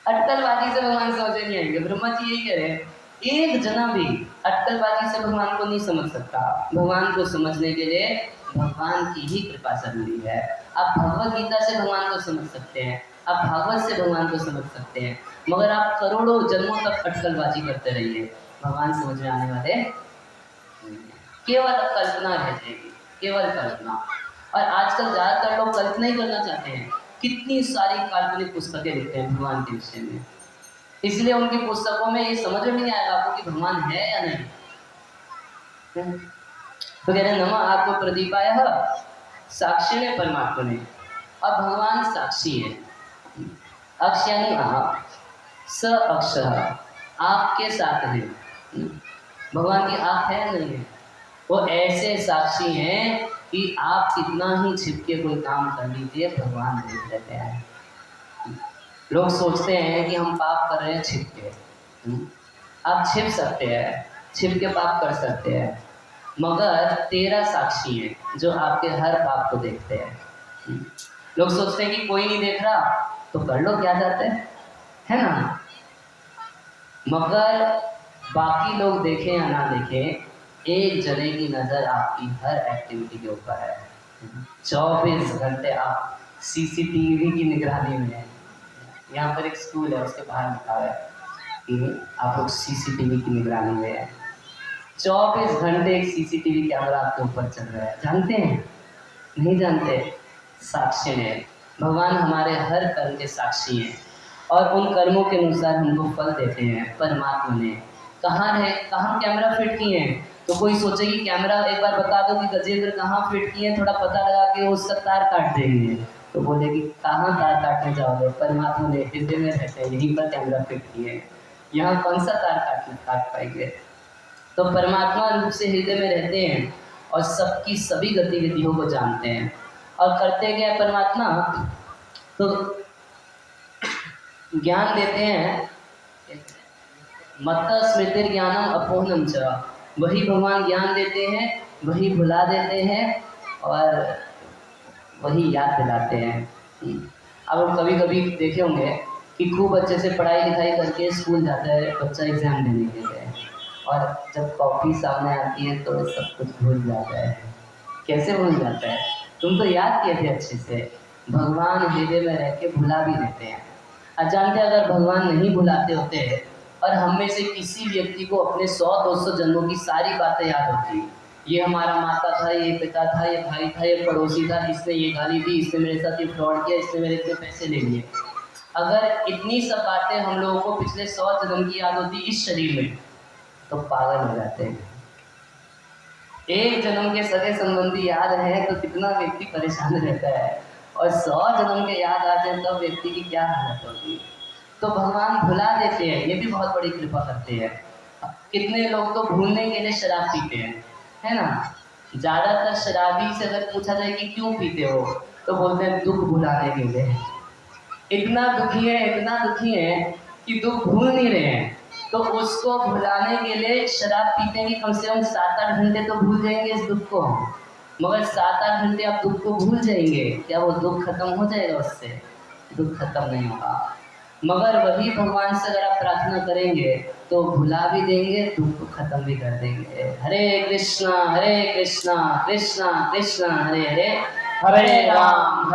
अटकलबाजी से भगवान समझ नहीं आएंगे। ब्रह्मा जी यही कह रहे हैं, एक जना भी अटकलबाजी से भगवान को नहीं समझ सकता। भगवान को समझने के लिए भगवान की ही कृपा जरूरी है। आप भगवत गीता से भगवान को समझ सकते हैं, आप भागवत से भगवान को समझ सकते हैं, मगर आप करोड़ों जन्मों तक अटकलबाजी करते रहिए, भगवान समझ में आने वाले केवल कल्पना रह जाएगी, केवल कल्पना। और आजकल ज्यादातर लोग कल्पना ही करना चाहते हैं। कितनी सारी काल्पनिक पुस्तकें लिखते हैं भगवान के विषय में, इसलिए उनकी पुस्तकों में ये समझ में नहीं आएगा आपको कि भगवान है या नहीं। तो कह रहे नमः आत्म प्रदीपाय साक्षी ने परमात्मा ने, अब भगवान साक्षी है। अक्ष यानी आप, स अक्षर आपके साथ है। भगवान की आँख है या नहीं है? वो ऐसे साक्षी हैं कि आप कितना ही छिप के कोई काम कर लीजिए, भगवान देख लेते हैं। लोग सोचते हैं कि हम पाप कर रहे हैं छिप के। आप छिप सकते हैं, छिप के पाप कर सकते हैं, मगर तेरा साक्षी है जो आपके हर पाप को देखते हैं। लोग सोचते हैं कि कोई नहीं देख रहा तो कर लो, क्या जाता है ना? मगर बाकी लोग देखें या ना देखें, एक जने की नज़र आपकी हर एक्टिविटी के ऊपर है। 24 घंटे आप सीसीटीवी की निगरानी में है। यहाँ पर एक स्कूल है, उसके बाहर लिखा है कि आप लोग सीसीटीवी की निगरानी में है। 24 घंटे एक सीसीटीवी कैमरा आपके ऊपर चल रहा है। जानते हैं? नहीं जानते? साक्षी है। भगवान हमारे हर कर्म के साक्षी हैं, और उन कर्मों के अनुसार हमको फल देते हैं। परमात्मा ने कहाँ कैमरा फिट किए हैं? तो कोई सोचे कि कैमरा एक बार बता दो कि गजेंद्र कहाँ फिट किए, थोड़ा पता लगा के उसका तार काट देंगे। तो बोले कि कहाँ तार काटने जाओगे? परमात्मा ने हृदय में रहते हैं, यहीं पर कैमरा फिट किए, यहाँ कौन सा तार काट पाएंगे? तो परमात्मा रूप से हृदय में रहते हैं और सबकी सभी गतिविधियों को जानते हैं। और करते क्या है परमात्मा? तो ज्ञान देते हैं, मत्त स्मृतिर्ज्ञानम अपोहनम च, वही भगवान ज्ञान देते हैं, वही भुला देते हैं और वही याद दिलाते हैं। अब हम कभी कभी देखे होंगे कि खूब अच्छे से पढ़ाई लिखाई करके स्कूल जाता है बच्चा एग्जाम देने के लिए, और जब कॉपी सामने आती है तो सब कुछ भूल जाता है। कैसे भूल जाता है? तुम तो याद किए थे अच्छे से। भगवान हृदय में रह के भुला भी देते हैं। अजानते अगर भगवान नहीं भुलाते होते और हम में से किसी व्यक्ति को अपने 100-200 जन्मों की सारी बातें याद होती, ये हमारा माता था, ये पिता था, ये भाई था, ये पड़ोसी था, इसने ये गाली दी, इसने मेरे साथ ये फ्रॉड किया, इसने मेरे इतने पैसे ले लिए, अगर इतनी सब बातें हम लोगों को पिछले 100 जन्म की याद होती इस शरीर में, तो पागल हो जाते हैं। एक जन्म के सगे संबंधी याद है तो कितना व्यक्ति परेशान रहता है, और 100 जन्म के याद आ जाए तब व्यक्ति की क्या हालत होगी। तो भगवान भुला देते हैं, ये भी बहुत बड़ी कृपा करते हैं। कितने लोग तो भूलने के लिए शराब पीते हैं, है ना। ज्यादातर शराबी से अगर पूछा जाए कि क्यों पीते हो, तो बोलते हैं दुख भुलाने के लिए। इतना दुखी है कि दुख भूल नहीं रहे हैं, तो उसको भुलाने के लिए शराब पीते हैं कि कम से कम 7-8 घंटे तो भूल जाएंगे इस दुख को। मगर 7-8 घंटे आप दुख को भूल जाएंगे, क्या वो दुख खत्म हो जाएगा? उससे दुख खत्म नहीं होगा। मगर वही भगवान से अगर आप प्रार्थना करेंगे तो भुला भी देंगे, दुख को खत्म भी कर देंगे। हरे कृष्णा कृष्णा कृष्णा हरे हरे,
हरे राम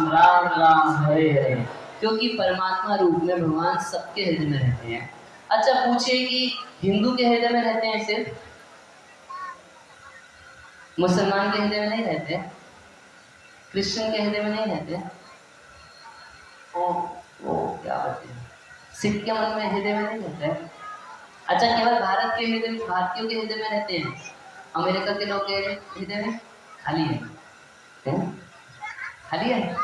राम राम हरे हरे।
क्योंकि परमात्मा रूप में भगवान सबके हृदय में रहते हैं। अच्छा पूछिए कि हिंदू के हृदय में रहते हैं सिर्फ, मुसलमान के हृदय में नहीं रहते, क्रिश्चियन के हृदय में नहीं रहते, ओ क्या बताते हैं, सिख के मन में हृदय में नहीं रहते। अच्छा केवल भारत के हृदय में, भारतीयों के हृदय में रहते हैं, अमेरिका के लोग के हृदय में खाली है, खाली है।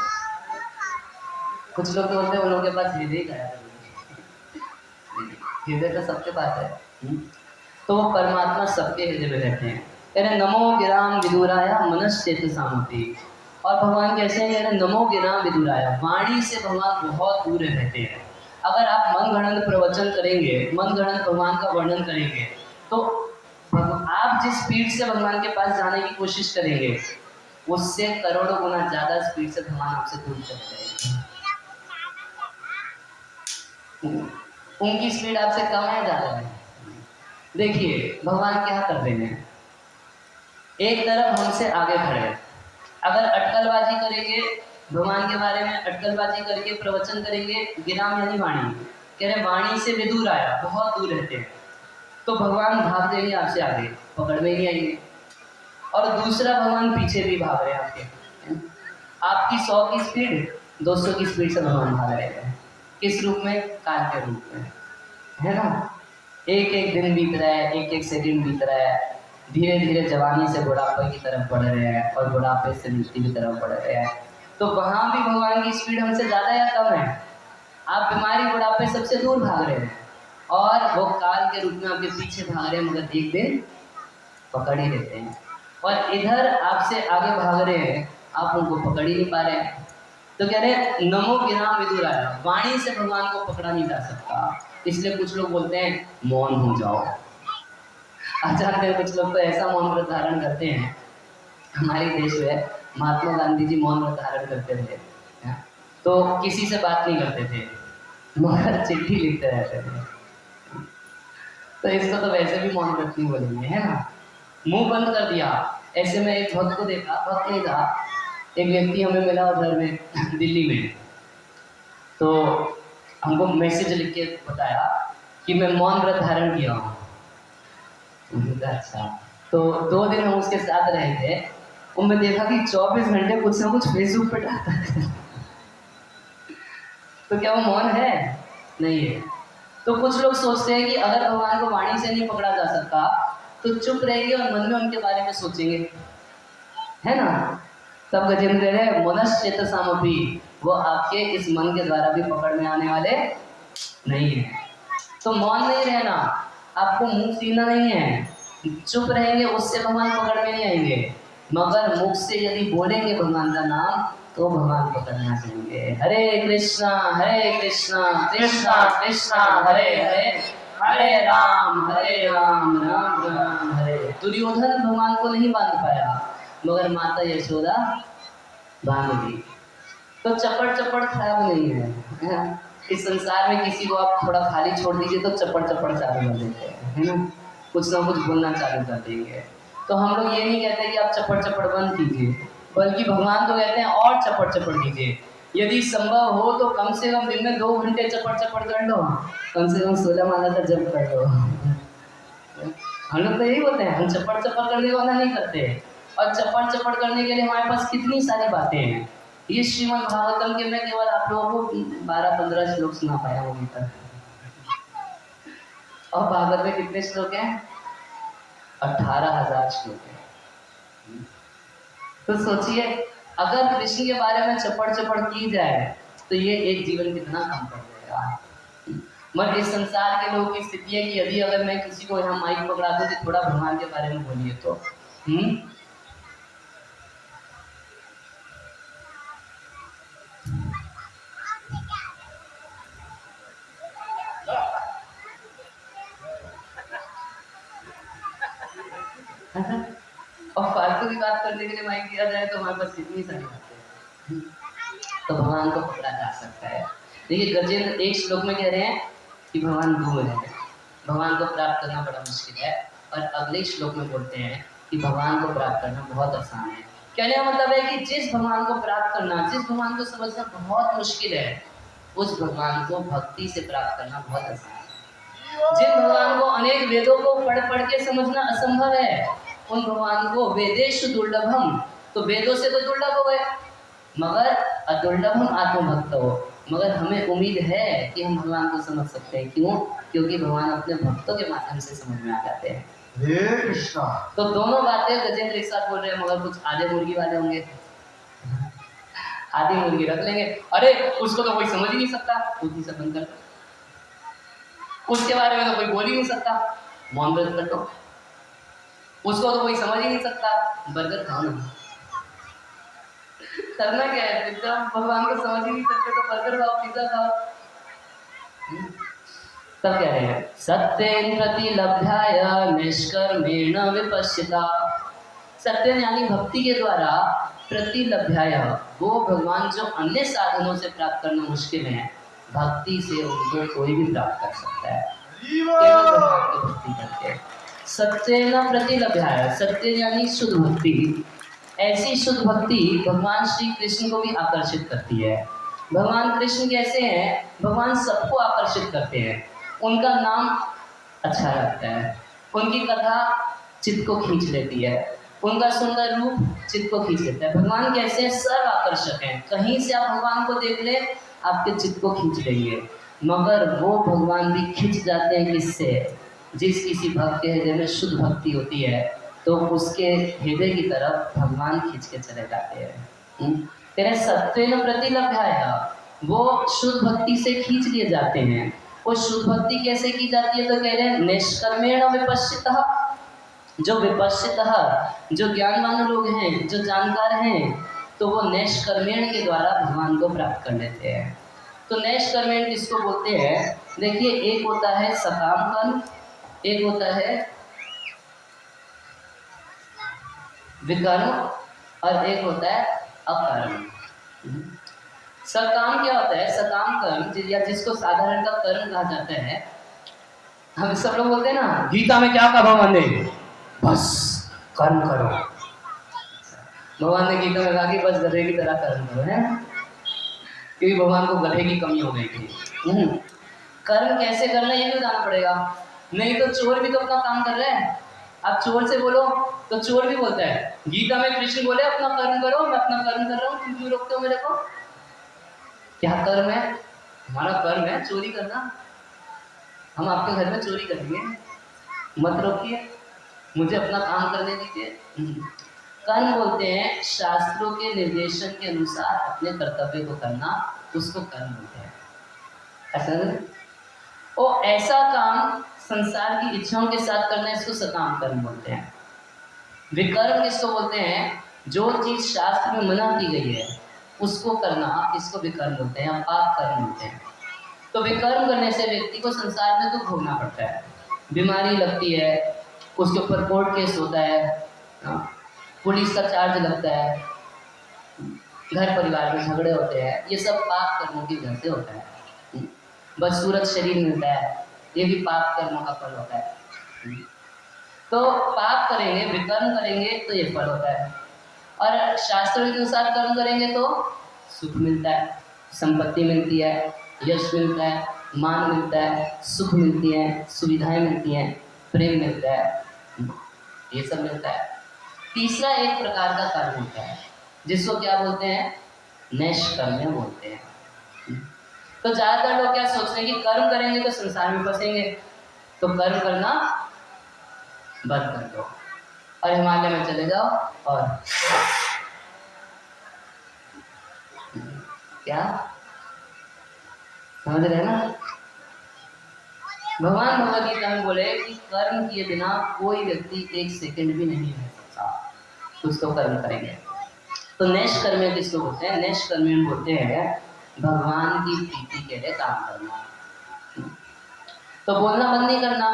कुछ लोग तो बोलते हैं उन लोगों के पास हृदय का है, हृदय तो सबके पास है। तो वो परमात्मा सबके हृदय में रहते हैं। कह रहे नमो गिराम विदुराया मनश्चेत सामति, और भगवान कैसे हैं? कह रहे नमो गिराम विदुराया, वाणी से भगवान बहुत दूर रहते हैं। अगर आप मन गणन प्रवचन करेंगे, मन गणन भगवान का वर्णन करेंगे, तो आप जिस स्पीड से भगवान के पास जाने की कोशिश करेंगे उससे करोड़ों गुना ज्यादा स्पीड से भगवान आपसे दूर चले जाएंगे। उनकी स्पीड आपसे कम है, ज्यादा है। देखिए भगवान क्या कर रहे हैं, एक तरफ हमसे आगे खड़े हैं, अगर अटकलबाजी करेंगे भगवान के बारे में, अटकलबाजी करके प्रवचन करेंगे, गिराम यानी वाणी, कह रहे वाणी से विदूर आया, बहुत दूर रहते हैं, तो भगवान भाग देंगे आपसे आगे, पकड़ में नहीं आएंगे। और दूसरा भगवान पीछे भी भाग रहे हैं आपके, आपकी 100 की स्पीड 200 की स्पीड से भगवान भाग रहे हैं। किस रूप में? काल के रूप में, है ना। एक एक दिन बीत रहा है, एक एक सेकंड बीत रहा है, धीरे धीरे जवानी से बुढ़ापे की तरफ बढ़ रहे हैं और बुढ़ापे से मृत्यु की तरफ बढ़ रहे हैं। तो वहाँ भी भगवान की स्पीड हमसे ज़्यादा या कम है? आप बीमारी बुढ़ापे सबसे दूर भाग रहे हैं और वो काल के रूप में आपके पीछे भाग रहे हैं, मगर एक दिन पकड़ ही लेते हैं। और इधर आपसे आगे भाग रहे हैं, आप उनको पकड़ ही नहीं पा रहे हैं। तो कह रहे हैं नमो गिराम विदुराया, वाणी से भगवान को पकड़ा नहीं जा सकता, इसलिए कुछ लोग बोलते हैं मौन हो जाओ। आचार्य कुछ लोग तो ऐसा मौन व्रत धारण करते हैं, हमारे देश में महात्मा गांधी जी मौन व्रत धारण करते थे, तो किसी से बात नहीं करते थे मगर चिट्ठी लिखते रहते थे। तो इसको तो वैसे भी मौन व्रत नहीं बोलेंगे, है ना। मुंह बंद कर दिया। ऐसे में एक भक्त को देखा, भक्त नहीं था, एक व्यक्ति हमें मिला उधर में दिल्ली में, तो हमको मैसेज लिख के बताया कि मैं मौन व्रत धारण किया हूँ। अच्छा, तो 2 दिन हम उसके साथ रहे थे, उनमें देखा कि 24 घंटे कुछ ना कुछ फेसबुक पे डालता है। तो क्या वो मौन है? नहीं है। तो कुछ लोग सोचते हैं कि अगर भगवान को वाणी से नहीं पकड़ा जा सकता तो चुप रहेंगे और मन में उनके बारे में सोचेंगे, है ना। तब गजेंद्र है मनश्चेत सामपि, वो आपके इस मन के द्वारा भी पकड़ में आने वाले नहीं है। तो मौन नहीं रहना, आपको मुंह सीना नहीं है, चुप रहेंगे उससे भगवान पकड़ में नहीं आएंगे। मगर मुख से यदि बोलेंगे भगवान का नाम तो भगवान को करना चाहिए। हरे कृष्णा कृष्णा कृष्णा हरे हरे, हरे राम राम राम हरे। दुर्योधन भगवान को नहीं बांध पाया मगर माता यशोदा बांध दी। तो चपड़ चपड़ खराब नहीं है। इस संसार में किसी को आप थोड़ा खाली छोड़ दीजिए तो चपड़ चपड़ चालू कर देते हैं, है ना, कुछ ना कुछ बोलना चालू कर देंगे। तो हम लोग ये नहीं कहते कि आप चपड़ चपड़ बंद कीजिए, बल्कि भगवान तो कहते हैं और चपड़ चपड़ कीजिए। यदि संभव हो तो कम से कम दिन में 2 घंटे चपड़ चपड़ कर लो, कम से कम 16 माला का जप कर लो। हम लोग तो यही होते हैं, हम चपड़ चपड़ करने वाला नहीं करते। और चपड़ चपड़ करने के लिए हमारे पास कितनी सारी बातें हैं। ये श्रीमद् भागवतम के मैं केवल आप लोगों को 12-15 श्लोक सुना पाया हूँ अभी तक। और भागवत में कितने श्लोक हैं? 18,000 श्लोक हैं। तो सोचिए अगर कृष्ण के बारे में चपड़ चपड़ की जाए तो ये एक जीवन कितना कम पड़ जाएगा। मगर इस संसार के लोगों की स्थिति है कि यदि अगर मैं किसी को यहाँ माइक पकड़ा दूं कि थोड़ा भगवान के बारे में बोलिए तो और फालतू की बात करने के लिए माइक दिया जाए तो हमारे पास कितनी सारी बातें हैं। तो भगवान को पकड़ा जा सकता है। देखिए गजेंद्र एक श्लोक में कह रहे हैं कि भगवान दूर है, भगवान को प्राप्त करना बड़ा मुश्किल है। और अगले श्लोक में बोलते हैं कि भगवान को प्राप्त करना बहुत आसान है। कहने का मतलब है कि जिस भगवान को प्राप्त करना, जिस भगवान को समझना बहुत मुश्किल है, उस भगवान को भक्ति से प्राप्त करना बहुत आसान है। जिन भगवान को अनेक वेदों को पढ़ पढ़ के समझना असंभव है, उन भगवान को वेदेशु दुर्लभम, तो वेदों से तो दुर्लभ हो गए, मगर अदुर्लभम आत्मभक्त हो। मगर हमें उम्मीद है कि हम भगवान को समझ सकते हैं। क्यों? क्योंकि भगवान अपने भक्तों के माध्यम से समझ में आ जाते हैं।
हरे कृष्णा।
तो दोनों बातें गजेंद्र एक साथ बोल रहे हैं, मगर कुछ आधे मुर्गी वाले होंगे, आधी मुर्गी रख लेंगे। अरे उसको तो कोई समझ ही नहीं सकता, उसी से बंद कर दो। उसके बारे में तो कोई बोल ही नहीं सकता, मौन व्रत कर दो। उसको तो कोई समझ ही नहीं सकता, बर्गर खाओ ना। करना क्या है? जब भगवान को समझ ही नहीं सकते तो बर्गर खाओ, पिज्जा खाओ। तब कह रहे हैं सत्येन प्रतिलभ्याय निष्कर्मेण विपश्यता। सत्य यानी भक्ति के द्वारा, प्रतिलभ्याय वो भगवान जो अन्य साधनों से प्राप्त करना मुश्किल है, भक्ति से उनको कोई भी प्राप्त कर सकता है। केवल भगवान की भक्ति करके। सत्येन प्रतिलभ्याय, सत्य यानी शुद्ध भक्ति। ऐसी शुद्ध भक्ति भगवान श्री कृष्ण को भी आकर्षित करती है। भगवान कृष्ण कैसे हैं? भगवान सबको आकर्षित करते हैं। उनका नाम अच्छा लगता है, उनकी कथा चित्त को खींच लेती है, उनका सुंदर रूप चित्त को खींच लेता है। भगवान कैसे हैं? सर्व आकर्षक हैं। कहीं से आप भगवान को देख ले आपके चित्त को खींच लेंगे। मगर वो भगवान भी खींच जाते हैं किससे? जिस किसी भक्त के हृदय में शुद्ध भक्ति होती है तो उसके हृदय की तरफ भगवान खींच के चले जाते हैं। तेरे सत्वेन प्रतिलभ्याय, वो शुद्ध भक्ति से खींच लिए जाते हैं। वो शुद्ध भक्ति कैसे की जाती है? तो कह रहे हैं निष्कर्मेण विपश्चितः। जो विपश्चितः, जो ज्ञानवान लोग हैं, जो जानकार हैं, तो वो निष्कर्मेण के द्वारा भगवान को प्राप्त कर लेते हैं। तो निष्कर्मेण किसको बोलते हैं? देखिए एक होता है सकाम कर्म, एक होता है विकर्म और एक होता है अकर्म। सकाम क्या होता है? सकाम कर्म या जिसको साधारण का कर्म कहा जाता है। हम सब लोग बोलते हैं ना गीता में क्या कहा भगवान ने? बस कर्म करो। भगवान ने गीता में कहा कि बस गधे की तरह कर्म करो, है, क्योंकि भगवान को गधे की कमी हो गई थी। कर्म कैसे करना ये भी बताना पड़ेगा, नहीं तो चोर भी तो अपना काम कर रहे हैं। आप चोर से बोलो तो चोर भी बोलता है। गीता में कृष्ण बोले अपना कर्म करो, मैं अपना कर्म कर रहा हूँ, तुम क्यों रोकते हो मेरे को? क्या कर्म है? हमारा कर्म है चोरी करना। हम आपके घर में चोरी करेंगे, मत रोकिए, मुझे अपना काम करने दीजिए। कर्म बोलते हैं शास्त्रों के निर्देशन के अनुसार अपने कर्तव्य को करना, उसको कर्म बोलते हैं। ऐसा नहीं? और ऐसा काम संसार की इच्छाओं के साथ करना, इसको सकाम कर्म बोलते हैं। विकर्म किसको बोलते हैं? जो चीज शास्त्र में मना की गई है उसको करना, इसको विकर्म बोलते हैं या पाप कर्म बोलते हैं। तो विकर्म करने से व्यक्ति को संसार में दुख भोगना पड़ता है, बीमारी लगती है, उसके ऊपर कोर्ट केस होता है, पुलिस का चार्ज लगता है, घर परिवार में झगड़े होते हैं, ये सब पाप कर्मों की वजह से होता है। बदसूरत शरीर मिलता है, ये भी पाप कर्मों का फल होता है। तो पाप करेंगे, विकर्म करेंगे तो ये फल होता है, और शास्त्रों के अनुसार कर्म करेंगे तो सुख मिलता है, संपत्ति मिलती है, यश मिलता है, मान मिलता है, सुख मिलती है, सुविधाएं मिलती हैं, प्रेम मिलता है, ये सब मिलता है। तीसरा एक प्रकार का कर्म होता है जिसको क्या बोलते हैं, नैष्कर्म्य बोलते हैं। तो ज्यादातर लोग क्या सोचते हैं कि कर्म करेंगे तो संसार में फंसेंगे, तो कर्म करना बंद कर दो और हिमालय में चले जाओ और क्या समझ रहे ना। भगवान भगवद गीता में बोले कि कर्म किए बिना कोई व्यक्ति एक सेकंड भी नहीं रह सकता, कुछ तो कर्म करेंगे। तो नैष्कर्म्य किसको बोलते हैं, नैष्कर्म्य बोलते हैं भगवान की प्रीति के लिए काम करना। तो बोलना बंद नहीं करना,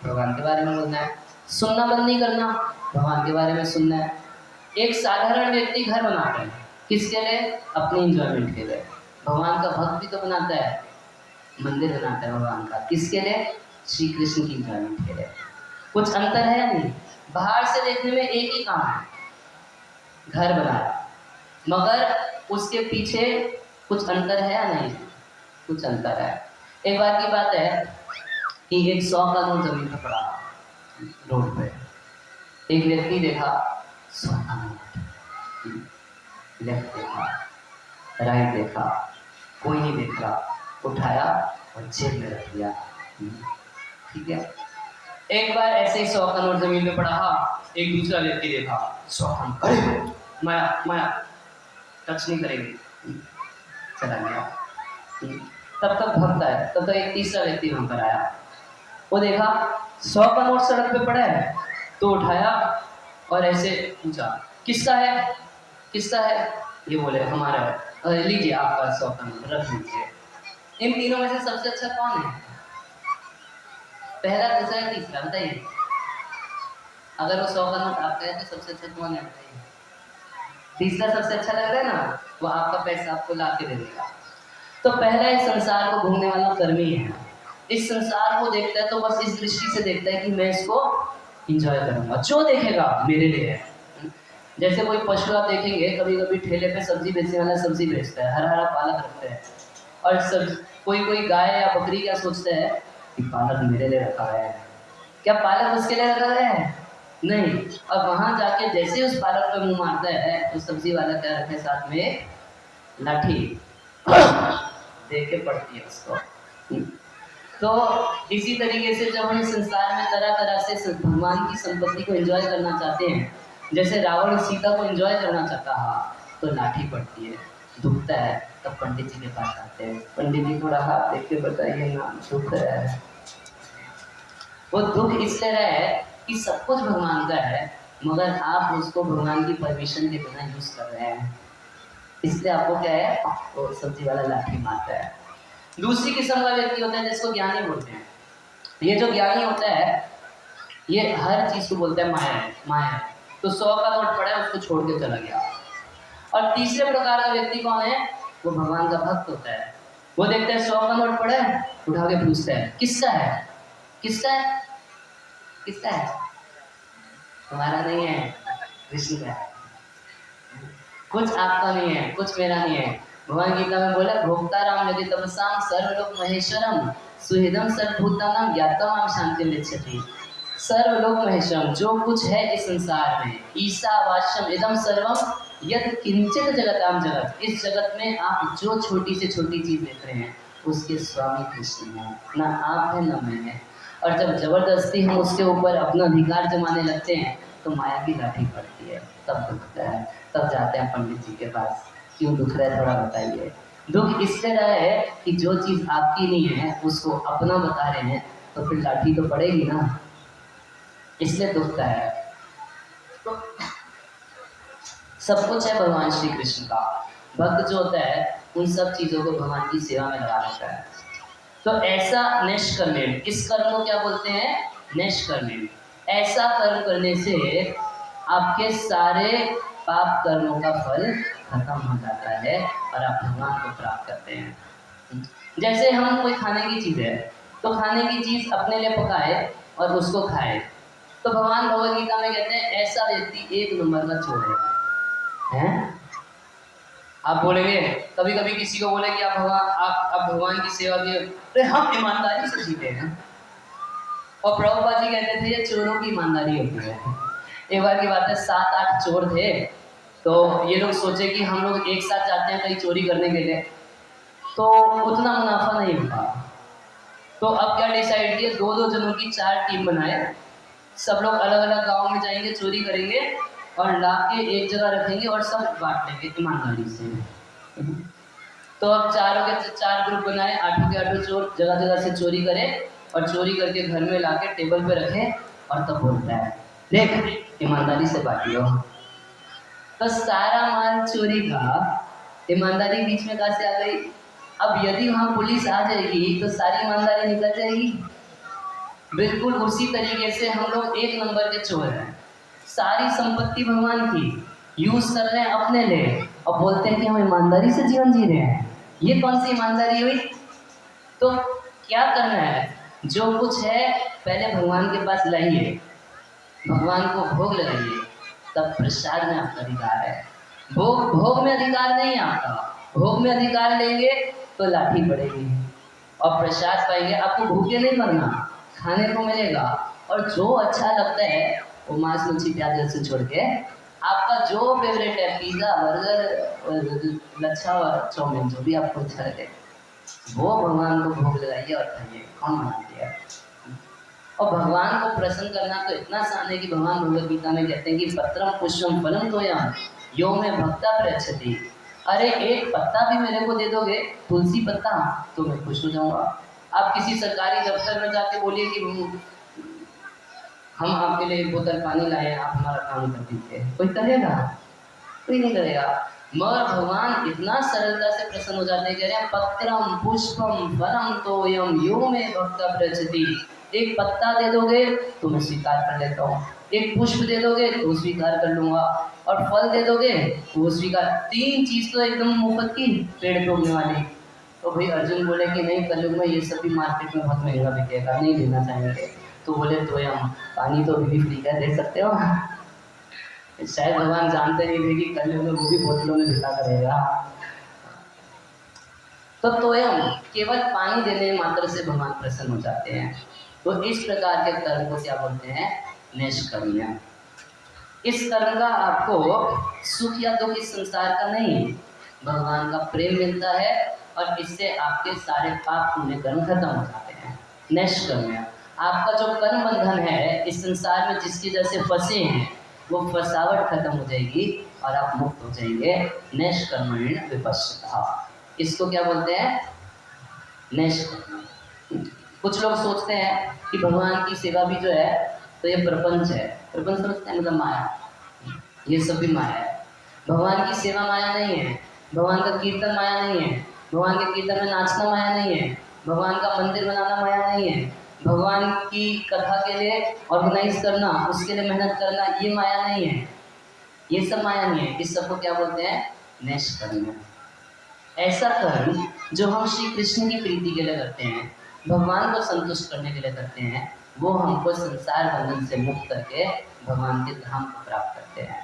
भगवान के बारे में बोलना है, सुनना बंद नहीं करना, भगवान के बारे में सुनना है। एक साधारण व्यक्ति घर बनाता है, किसके लिए, अपने इंजॉयमेंट के लिए। भगवान का भक्त भी तो बनाता है, मंदिर बनाता है भगवान का, किसके लिए, श्री कृष्ण की इंजॉयमेंट के लिए। कुछ अंतर है या नहीं, बाहर से देखने में एक ही काम है, घर बनाया, मगर उसके पीछे कुछ अंतर है या नहीं, कुछ अंतर है। एक बार की बात है कि एक 100 का नोट जमीन पर पड़ा रोड पे, एक व्यक्ति देखा 100 का नोट, लेफ्ट देखा, राइट देखा, कोई नहीं देख रहा, उठाया और जेब में रख दिया। ठीक है, एक बार ऐसे ही 100 का नोट जमीन पे पड़ा, एक दूसरा व्यक्ति देखा 100 का नोट, अरे माया माया, टच नहीं करेंगे, चला गया। तब तक भक्त आया, तब तक एक तीसरा व्यक्ति वहां पर आया, वो देखा 100 का नोट सड़क पे पड़ा है, तो उठाया और ऐसे पूछा किसका है, किसका है, ये बोले हमारा है, अरे लीजिए आपका 100 का नोट रख लीजिए। इन तीनों में से सबसे अच्छा कौन है, पहला, दूसरा या तीसरा, बताइए। अगर वो 100 का नोट आपका है तो सबसे अच्छा कौन है, बताइए। तीसरा सबसे अच्छा लग रहा है ना, वो आपका पैसा आपको ला के दे देगा। तो पहला इस संसार को घूमने वाला कर्मी है, इस संसार को देखता है तो बस इस दृष्टि से देखता है कि मैं इसको एंजॉय करूंगा, जो देखेगा मेरे लिए है। जैसे कोई पशु आप देखेंगे, कभी कभी ठेले पे सब्जी बेचने वाला सब्जी बेचता है, हरा हरा पालक रखता है, और कोई गाय या बकरी क्या सोचता है कि पालक मेरे लिए रखा है, क्या पालक उसके लिए रखा है, नहीं। अब वहां जाके जैसे उस पालक पे मुंह मारता है तो सब्जी वाला क्या रखे साथ में, लाठी दे के पड़ती है उसको। तो इसी तरीके से जब हम संसार में तरह तरह से भगवान की संपत्ति को एंजॉय करना चाहते हैं, जैसे रावण सीता को एंजॉय करना चाहता है, तो लाठी पड़ती है, दुखता है, तब पंडित जी के पास आते हैं, पंडित जी थोड़ा हाथ देख के बताइए ना, दुख है। वो दुख इसलिए है कि सब कुछ भगवान का है, मगर आप उसको भगवान की परमिशन के बिना यूज कर रहे हैं, इसलिए आपको क्या है, वो सब्जी वाला लाठी मारता है। दूसरी किस्म का व्यक्ति होता है जिसको ज्ञानी बोलते हैं। ये जो ज्ञानी होता है ये हर चीज को बोलता है माया है, माया है। तो 100 का नोट पड़ा है, उसको छोड़ के चला गया। और तीसरे प्रकार का व्यक्ति कौन है, वो भगवान का भक्त होता है। वो देखता है 100 का नोट पड़ा है, उठा के पूछता है किसका है, किसका है, किसका है, तुम्हारा नहीं है, कृष्ण का है। कुछ आपका नहीं है, कुछ मेरा नहीं है। भगवान गीता में बोला भोक्ता राम यदि तमसाम सर्वलोक महेश्वरम सुहृदम सर्वभूतानां ज्ञातवाम शांति लिच्छति। सर्वलोक महेश्वरम, जो कुछ है इस संसार में, ईशावास्यम इदम सर्वम यद किंचित जगताम जगत, इस जगत में आप जो छोटी से छोटी चीज देख रहे हैं उसके स्वामी कृष्ण हैं, ना आप है ना मैं है। और जब जबरदस्ती हम उसके ऊपर अपना अधिकार जमाने लगते हैं तो माया की लाठी पड़ती है, तब दुखता है। तब जाते हैं पंडित जी के पास, क्यों दुख रहा है थोड़ा बताइए। दुख इसलिए रहा है कि जो चीज आपकी नहीं है उसको अपना बता रहे हैं, तो फिर लाठी तो पड़ेगी ना, इसलिए दुखता है। तो सब कुछ है भगवान श्री कृष्ण का। भक्त जो होता है उन सब चीज़ों को भगवान की सेवा में लगा देता है। तो ऐसा निष्कर्मेण, इस कर्म को क्या बोलते हैं? निष्कर्मेण। ऐसा कर्म करने से आपके सारे पाप कर्मों का फल खत्म हो जाता है और आप भगवान को प्राप्त करते हैं। जैसे हम कोई खाने की चीज़ है, तो खाने की चीज़ अपने लिए पकाए और उसको खाए, तो भगवान भगवद गीता में कहते हैं ऐसा व्यक्ति एक नंबर का चोर है। आप बोलेंगे, कभी कभी किसी को बोले कि आप भगवान की सेवा की, अरे हम ईमानदारी से जीते हैं। और प्रभुपाद जी कहते थे ये चोरों की ईमानदारी होती है। एक बार की बात है, 7-8 चोर थे, तो ये लोग सोचे कि हम लोग एक साथ जाते हैं कहीं चोरी करने के लिए, तो उतना मुनाफा नहीं होता। तो अब क्या डिसाइड किया, 2-2 जनों की 4 टीम बनाए, सब लोग अलग अलग गांव में जाएंगे, चोरी करेंगे और ला के एक जगह रखेंगे और सब बांट लेंगे ईमानदारी से। तो अब चारों के 4 ग्रुप बनाए, 8 के 8 चोर जगह जगह से चोरी करें और चोरी करके घर में लाके टेबल पे रखे और तब बोलता है देख ईमानदारी से बांटियो। तो सारा माल चोरी का, ईमानदारी बीच में कहाँ से आ गई? अब यदि वहाँ पुलिस आ जाएगी तो सारी ईमानदारी निकल जाएगी। बिल्कुल उसी तरीके से हम लोग एक नंबर के चोर हैं। सारी संपत्ति भगवान की यूज कर रहे हैं अपने लिए और बोलते हैं कि हम ईमानदारी से जीवन जी रहे हैं। ये कौन सी ईमानदारी हुई? तो क्या करना है, जो कुछ है पहले भगवान के पास लाइए, भगवान को भोग लगाइए, तब प्रसाद में आपका अधिकार है। भोग में अधिकार नहीं है आपका। भोग में अधिकार लेंगे तो लाठी पड़ेगी और प्रसाद पाएंगे। आपको भूखे नहीं मरना, खाने को मिलेगा और जो अच्छा लगता है वो मांस मच्छी प्याज लहसुन छोड़ के आपका जो फेवरेट है, पिज़्ज़ा बर्गर लच्छा और चाउमीन, जो भी आपको अच्छा लगे वो भगवान को भोग लगाइए और खाइए। कौन मना दिया? और भगवान को प्रसन्न करना तो इतना आसान है कि भगवान भगवद गीता में कहते हैं कि पत्रम पुष्पम फलम तोयम यो में भक्ता प्रयच्छति। अरे एक पत्ता भी मेरे को दे दोगे, तुलसी पत्ता, तो मैं खुश हो जाऊंगा। आप किसी सरकारी दफ्तर में जाके बोलिए कि हम आपके लिए एक बोतल पानी लाए, आप हमारा काम कर दीजिए, कोई करेगा? कोई नहीं करेगा। मगर भगवान इतना सरलता से प्रसन्न हो जाते हैं, कह रहे हैं पत्रम पुष्पम फलम तोयम यो में भक्ता प्रयच्छति। एक पत्ता दे दोगे तो मैं स्वीकार कर लेता हूँ, एक पुष्प दे दोगे तो स्वीकार कर लूंगा, और फल दे दोगे तो वो स्वीकार। 3 चीज तो एकदम मुफ्त की, पेड़ पे उगने वाली। तो भाई अर्जुन बोले कि नहीं, कलयुग में ये सब भी मार्केट में बहुत महंगा बिकेगा, नहीं लेना चाहेंगे। तो बोले तो हम पानी तो अभी भी फ्री का दे सकते हो। शायद भगवान जानते नहीं थे कि कलयुग में वो भी बोतलों में बिका करेगा। तो तोयम, केवल पानी देने मात्र से भगवान प्रसन्न हो जाते हैं। तो इस प्रकार के कर्म को क्या बोलते हैं? निष्कर्म्य। इस कर्म का आपको सुख या दुख इस संसार का नहीं, भगवान का प्रेम मिलता है और इससे आपके सारे पाप पुण्य कर्म खत्म हो जाते हैं। निष्कर्म्य, आपका जो कर्म बंधन है इस संसार में जिसकी वजह से फंसे हैं, वो फसावट खत्म हो जाएगी और आप मुक्त हो जाएंगे। निष्कर्मेण विपश्चिता, इसको क्या बोलते हैं? निष्कर्म। कुछ लोग सोचते हैं कि भगवान की सेवा भी जो है तो ये प्रपंच है। प्रपंच समझते हैं, मतलब माया, ये सब भी माया है। भगवान की सेवा माया नहीं है, भगवान का कीर्तन माया नहीं है, भगवान के कीर्तन में नाचना माया नहीं है, भगवान का मंदिर बनाना माया नहीं है, भगवान की कथा के लिए ऑर्गेनाइज करना, उसके लिए मेहनत करना, ये माया नहीं है। ये सब माया नहीं है। इस सब को क्या बोलते हैं? निष्कर्म्य। ऐसा कर्म जो हम श्री कृष्ण की प्रीति के लिए करते हैं, भगवान को संतुष्ट करने के लिए करते हैं, वो हमको संसार बंधन से मुक्त करके भगवान के धाम को प्राप्त करते हैं।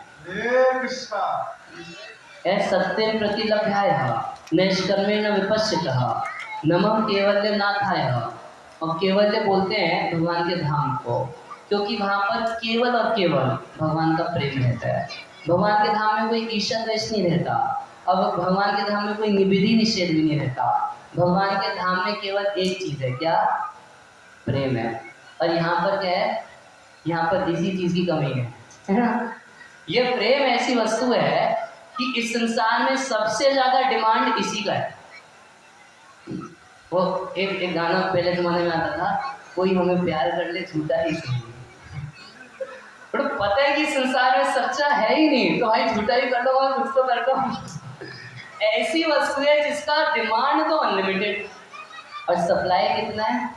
सत्यम प्रतिलभ्यायः निष्कर्मेण विपश्चितः नमः केवल्य नाथायः। और केवल्य बोलते हैं भगवान के धाम को, क्योंकि वहाँ पर केवल और केवल भगवान का प्रेम रहता है। भगवान के धाम में कोई ईर्ष्या द्वेष नहीं रहता। अब भगवान के धाम में कोई विधि निषेध भी नहीं रहता। भगवान के धाम में केवल एक चीज़ है, क्या? प्रेम है। और यहाँ पर क्या है? यहाँ पर इसी चीज़ की कमी है ना? ये प्रेम ऐसी वस्तु है कि इस संसार में सबसे ज़्यादा डिमांड इसी का है। वो एक गाना पहले ज़माने में आता था, कोई हमें प्यार कर ले छूटा ही सही। बट पता है कि संसार में सच्चा है ही नहीं, तो भाई झूठा ही कर लो, कुछ तो कर दो। ऐसी वस्तु है जिसका डिमांड तो अनलिमिटेड और सप्लाई कितना है,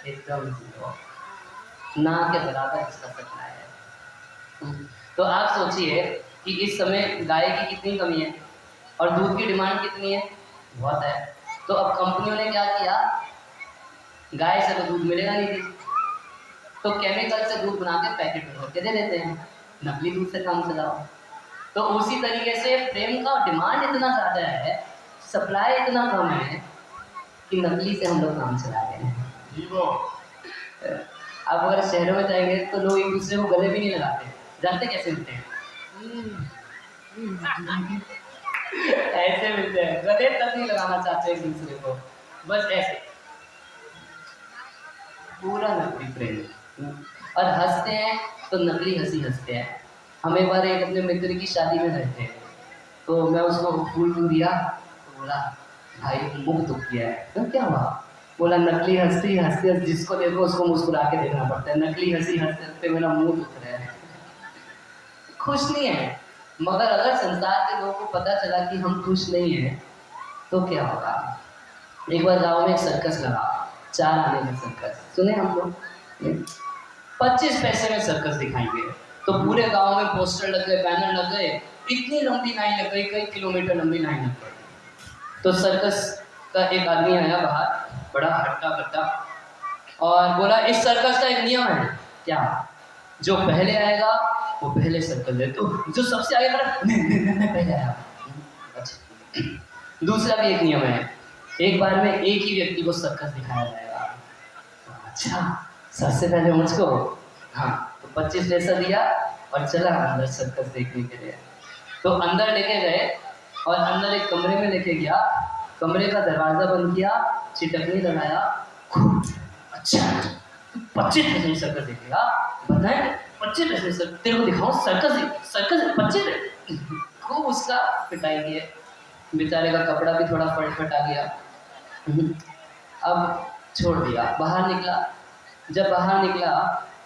एकदम जीरो, ना के बराबर इसका सप्लाई है। तो आप सोचिए कि इस समय गाय की कितनी कमी है और दूध की डिमांड कितनी है, बहुत है। तो अब कंपनियों ने क्या किया, गाय से तो दूध मिलेगा नहीं थी, तो केमिकल से दूध बना के पैकेट में भर के दे देते हैं, नकली दूध से काम चलाओ। तो उसी तरीके से प्रेम का डिमांड इतना ज़्यादा है, सप्लाई इतना कम है कि नकली से हम लोग काम चला रहे हैं। अब अगर शहरों में जाएंगे तो लोग एक दूसरे को गले भी नहीं लगाते, जानते कैसे मिलते हैं? ऐसे मिलते हैं, गले तक नहीं लगाना चाहते एक दूसरे को, बस ऐसे, पूरा नकली प्रेम। और हंसते हैं तो नकली हंसी हंसते हैं। हम एक बार एक अपने मित्र की शादी में गए थे, तो मैं उसको फूल दिया, तो बोला भाई मुख दुख किया है। तो क्या हुआ? बोला नकली हंसी हंसते हंसते जिसको देखो उसको मुस्कुरा के देखना पड़ता है, नकली हंसी हंसते हंसते मेरा मुंह दुख रहा है। खुश नहीं है। मगर अगर संसार के लोगों को पता चला कि हम खुश नहीं हैं तो क्या होगा? एक बार गांव में एक सर्कस लगा, 4 आने का सर्कस, सुने हम लोग? 25 पैसे में सर्कस दिखाएंगे। तो पूरे गांव में पोस्टर लग गए, बैनर लग गए, इतनी लंबी लाइन लग गई, कई किलोमीटर लंबी लाइन लग गई। तो सर्कस का एक आदमी आया बाहर, बड़ा हट्टा कट्टा, और बोला इस सर्कस का एक नियम है। क्या? जो पहले आएगा वो पहले सर्कस दे, तो जो सबसे आगे खड़ा मैं पहले आया। अच्छा, दूसरा भी एक नियम है, एक बार में एक ही व्यक्ति को सर्कस दिखाया जाएगा। अच्छा, सबसे पहले मुझको? हाँ। तो 25 पैसा दिया और चला अंदर सर्कस देखने के लिए। तो अंदर लेके गए और अंदर एक कमरे में लेके गया, कमरे का दरवाजा बंद किया, चिटकनी लगाया, खूब अच्छा 25 पैसे में सर्कस देखेगा, बताएं 25 पैसे में तेरे को दिखाऊं सर्कस, सर्कस 25। खूब उसका पिटाई किए, बेचारे का कपड़ा भी थोड़ा फट आ गया। अब छोड़ दिया, बाहर निकला। जब बाहर निकला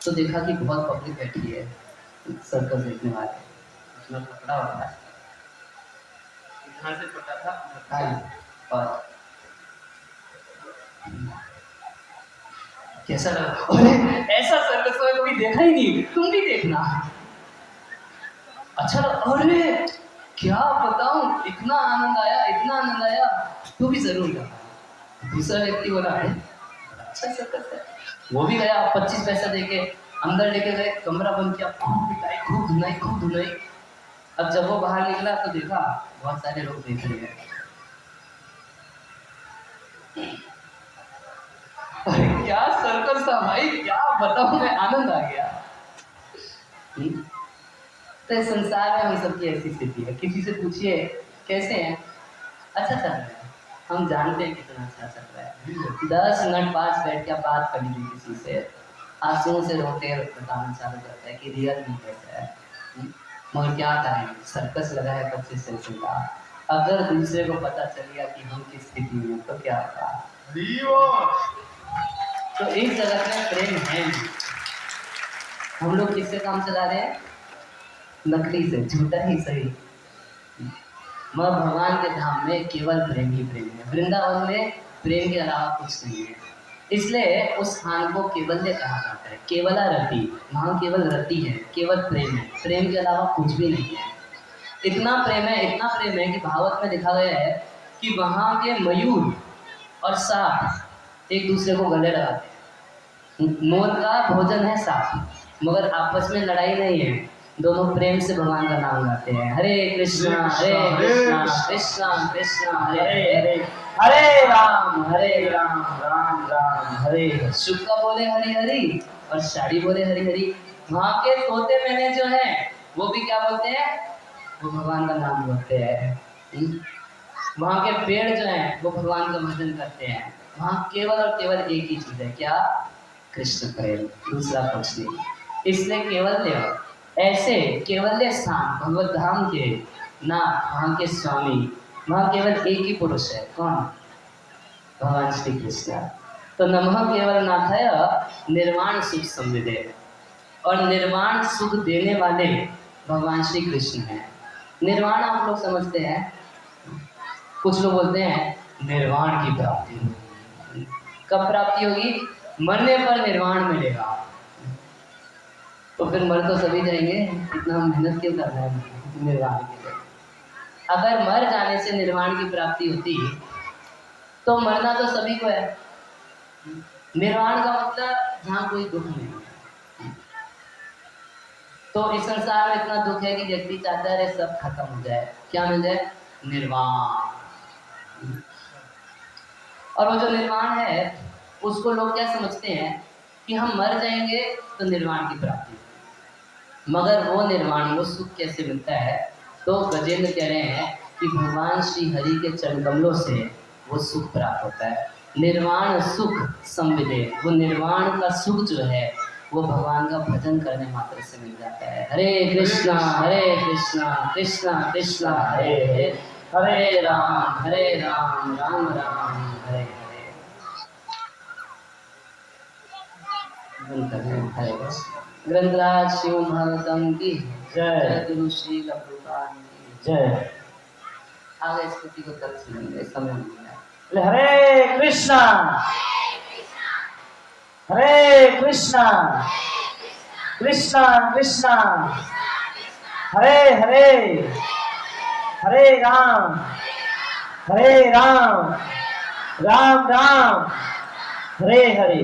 तो देखा कि बहुत पब्लिक बैठी है सर्कस देखने वाले। उसमें कपड़ा वाला इधर से छोटा था और कैसा लगा? अरे ऐसा सर्कस में कभी देखा ही नहीं, तुम भी देखना। अच्छा लगा, अरे क्या बताऊं, इतना आनंद आया, इतना आनंद आया, तू भी जरूर जा। दूसरा व्यक्ति बोला है अच्छा सर्कस है, वो भी गया, 25 पैसा देके अंदर लेके गए, कमरा बंद किया, खूब पिटाई, खूब धुनाई, खूब धुनाई। अब जब वो बाहर निकला तो देखा बहुत सारे लोग देख रहे हैं। अरे क्या सर्कस था भाई, क्या बताऊं मैं, आनंद आ गया। तो संसार में हम सबकी ऐसी स्थिति है। किसी से पूछिए कैसे हैं, अच्छा चल रहा है, हम जानते हैं कितना अच्छा चल रहा है। 10 मिनट पास बैठ के बात कर लीजिए किसी से, आंसुओं से रोते बताना चालू करता है कि रियल में कैसा है। मगर क्या करें, सर्कस लगा है 25 पैसे का, अगर दूसरे को पता चल गया कि हम किस स्थिति में तो क्या होगा? तो इस जगत में प्रेम है नहीं। हम लोग किससे काम चला रहे हैं? नकली से, झूठा ही सही। मगर भगवान के धाम में केवल प्रेम ही प्रेम है। वृंदावन में प्रेम के अलावा कुछ नहीं है, इसलिए उस स्थान को केवल्य कहा जाता है, केवला रति। वहाँ केवल रति है, केवल प्रेम है, प्रेम के अलावा कुछ भी नहीं है। इतना प्रेम है, इतना प्रेम है कि भागवत में लिखा गया है कि वहाँ के मयूर और सांप एक दूसरे को गले लगाते हैं। मोर का भोजन है सांप, मगर आपस में लड़ाई नहीं है, दोनों प्रेम से भगवान का नाम गाते हैं, हरे कृष्णा कृष्णा कृष्णा हरे हरे, हरे राम राम राम हरे हरे। शुक का बोले हरि हरि और साड़ी बोले हरि हरि। वहाँ के तोते मैंने जो है वो भी क्या बोलते हैं? वो भगवान का नाम बोलते हैं। वहाँ के पेड़ जो हैं वो भगवान का भजन करते हैं। वहाँ केवल और केवल एक ही चीज़ है, क्या? कृष्ण प्रेम, दूसरा कुछ नहीं। इसलिए केवल ऐसे केवल्य स्थान भगवत धाम के नाथ, वहाँ के स्वामी, वहाँ केवल एक ही पुरुष है, कौन? भगवान श्री कृष्ण। तो नमः केवल नाथाय निर्वाण सुख संविदे। और निर्वाण सुख देने वाले भगवान श्री कृष्ण हैं। निर्वाण आप लोग समझते हैं, कुछ लोग बोलते हैं निर्वाण की प्राप्ति होगी। कब प्राप्ति होगी? मरने पर निर्वाण मिलेगा। तो फिर मर तो सभी जाएंगे, इतना मेहनत क्यों करना है निर्वाण के लिए? अगर मर जाने से निर्वाण की प्राप्ति होती तो मरना तो सभी को है। निर्वाण का मतलब जहाँ कोई दुख नहीं है। तो इस संसार में इतना दुख है कि व्यक्ति चाहता है सब खत्म हो जाए। क्या मिल जाए? निर्वाण। और वो जो निर्वाण है उसको लोग क्या समझते हैं कि हम मर जाएंगे तो निर्वाण की प्राप्ति होगी। मगर वो निर्वाण, वो सुख कैसे मिलता है? तो गजेंद्र कह रहे हैं कि भगवान श्री हरि के चरण कमलों से वो सुख प्राप्त होता है। निर्वाण सुख संविदे, वो निर्वाण का सुख जो है वो भगवान का भजन करने मात्र से मिल जाता है। हरे कृष्णा कृष्णा कृष्णा हरे हरे, हरे राम राम राम हरे हरे। हरे ग्रंथराज शिव भागवतम की जय, गुरु श्री प्रभुपाद की
जय।
आगे स्तुति को तक सुनेंगे, समय नहीं है।
हरे कृष्णा हरे कृष्णा कृष्णा कृष्णा हरे हरे, हरे राम राम राम हरे हरे।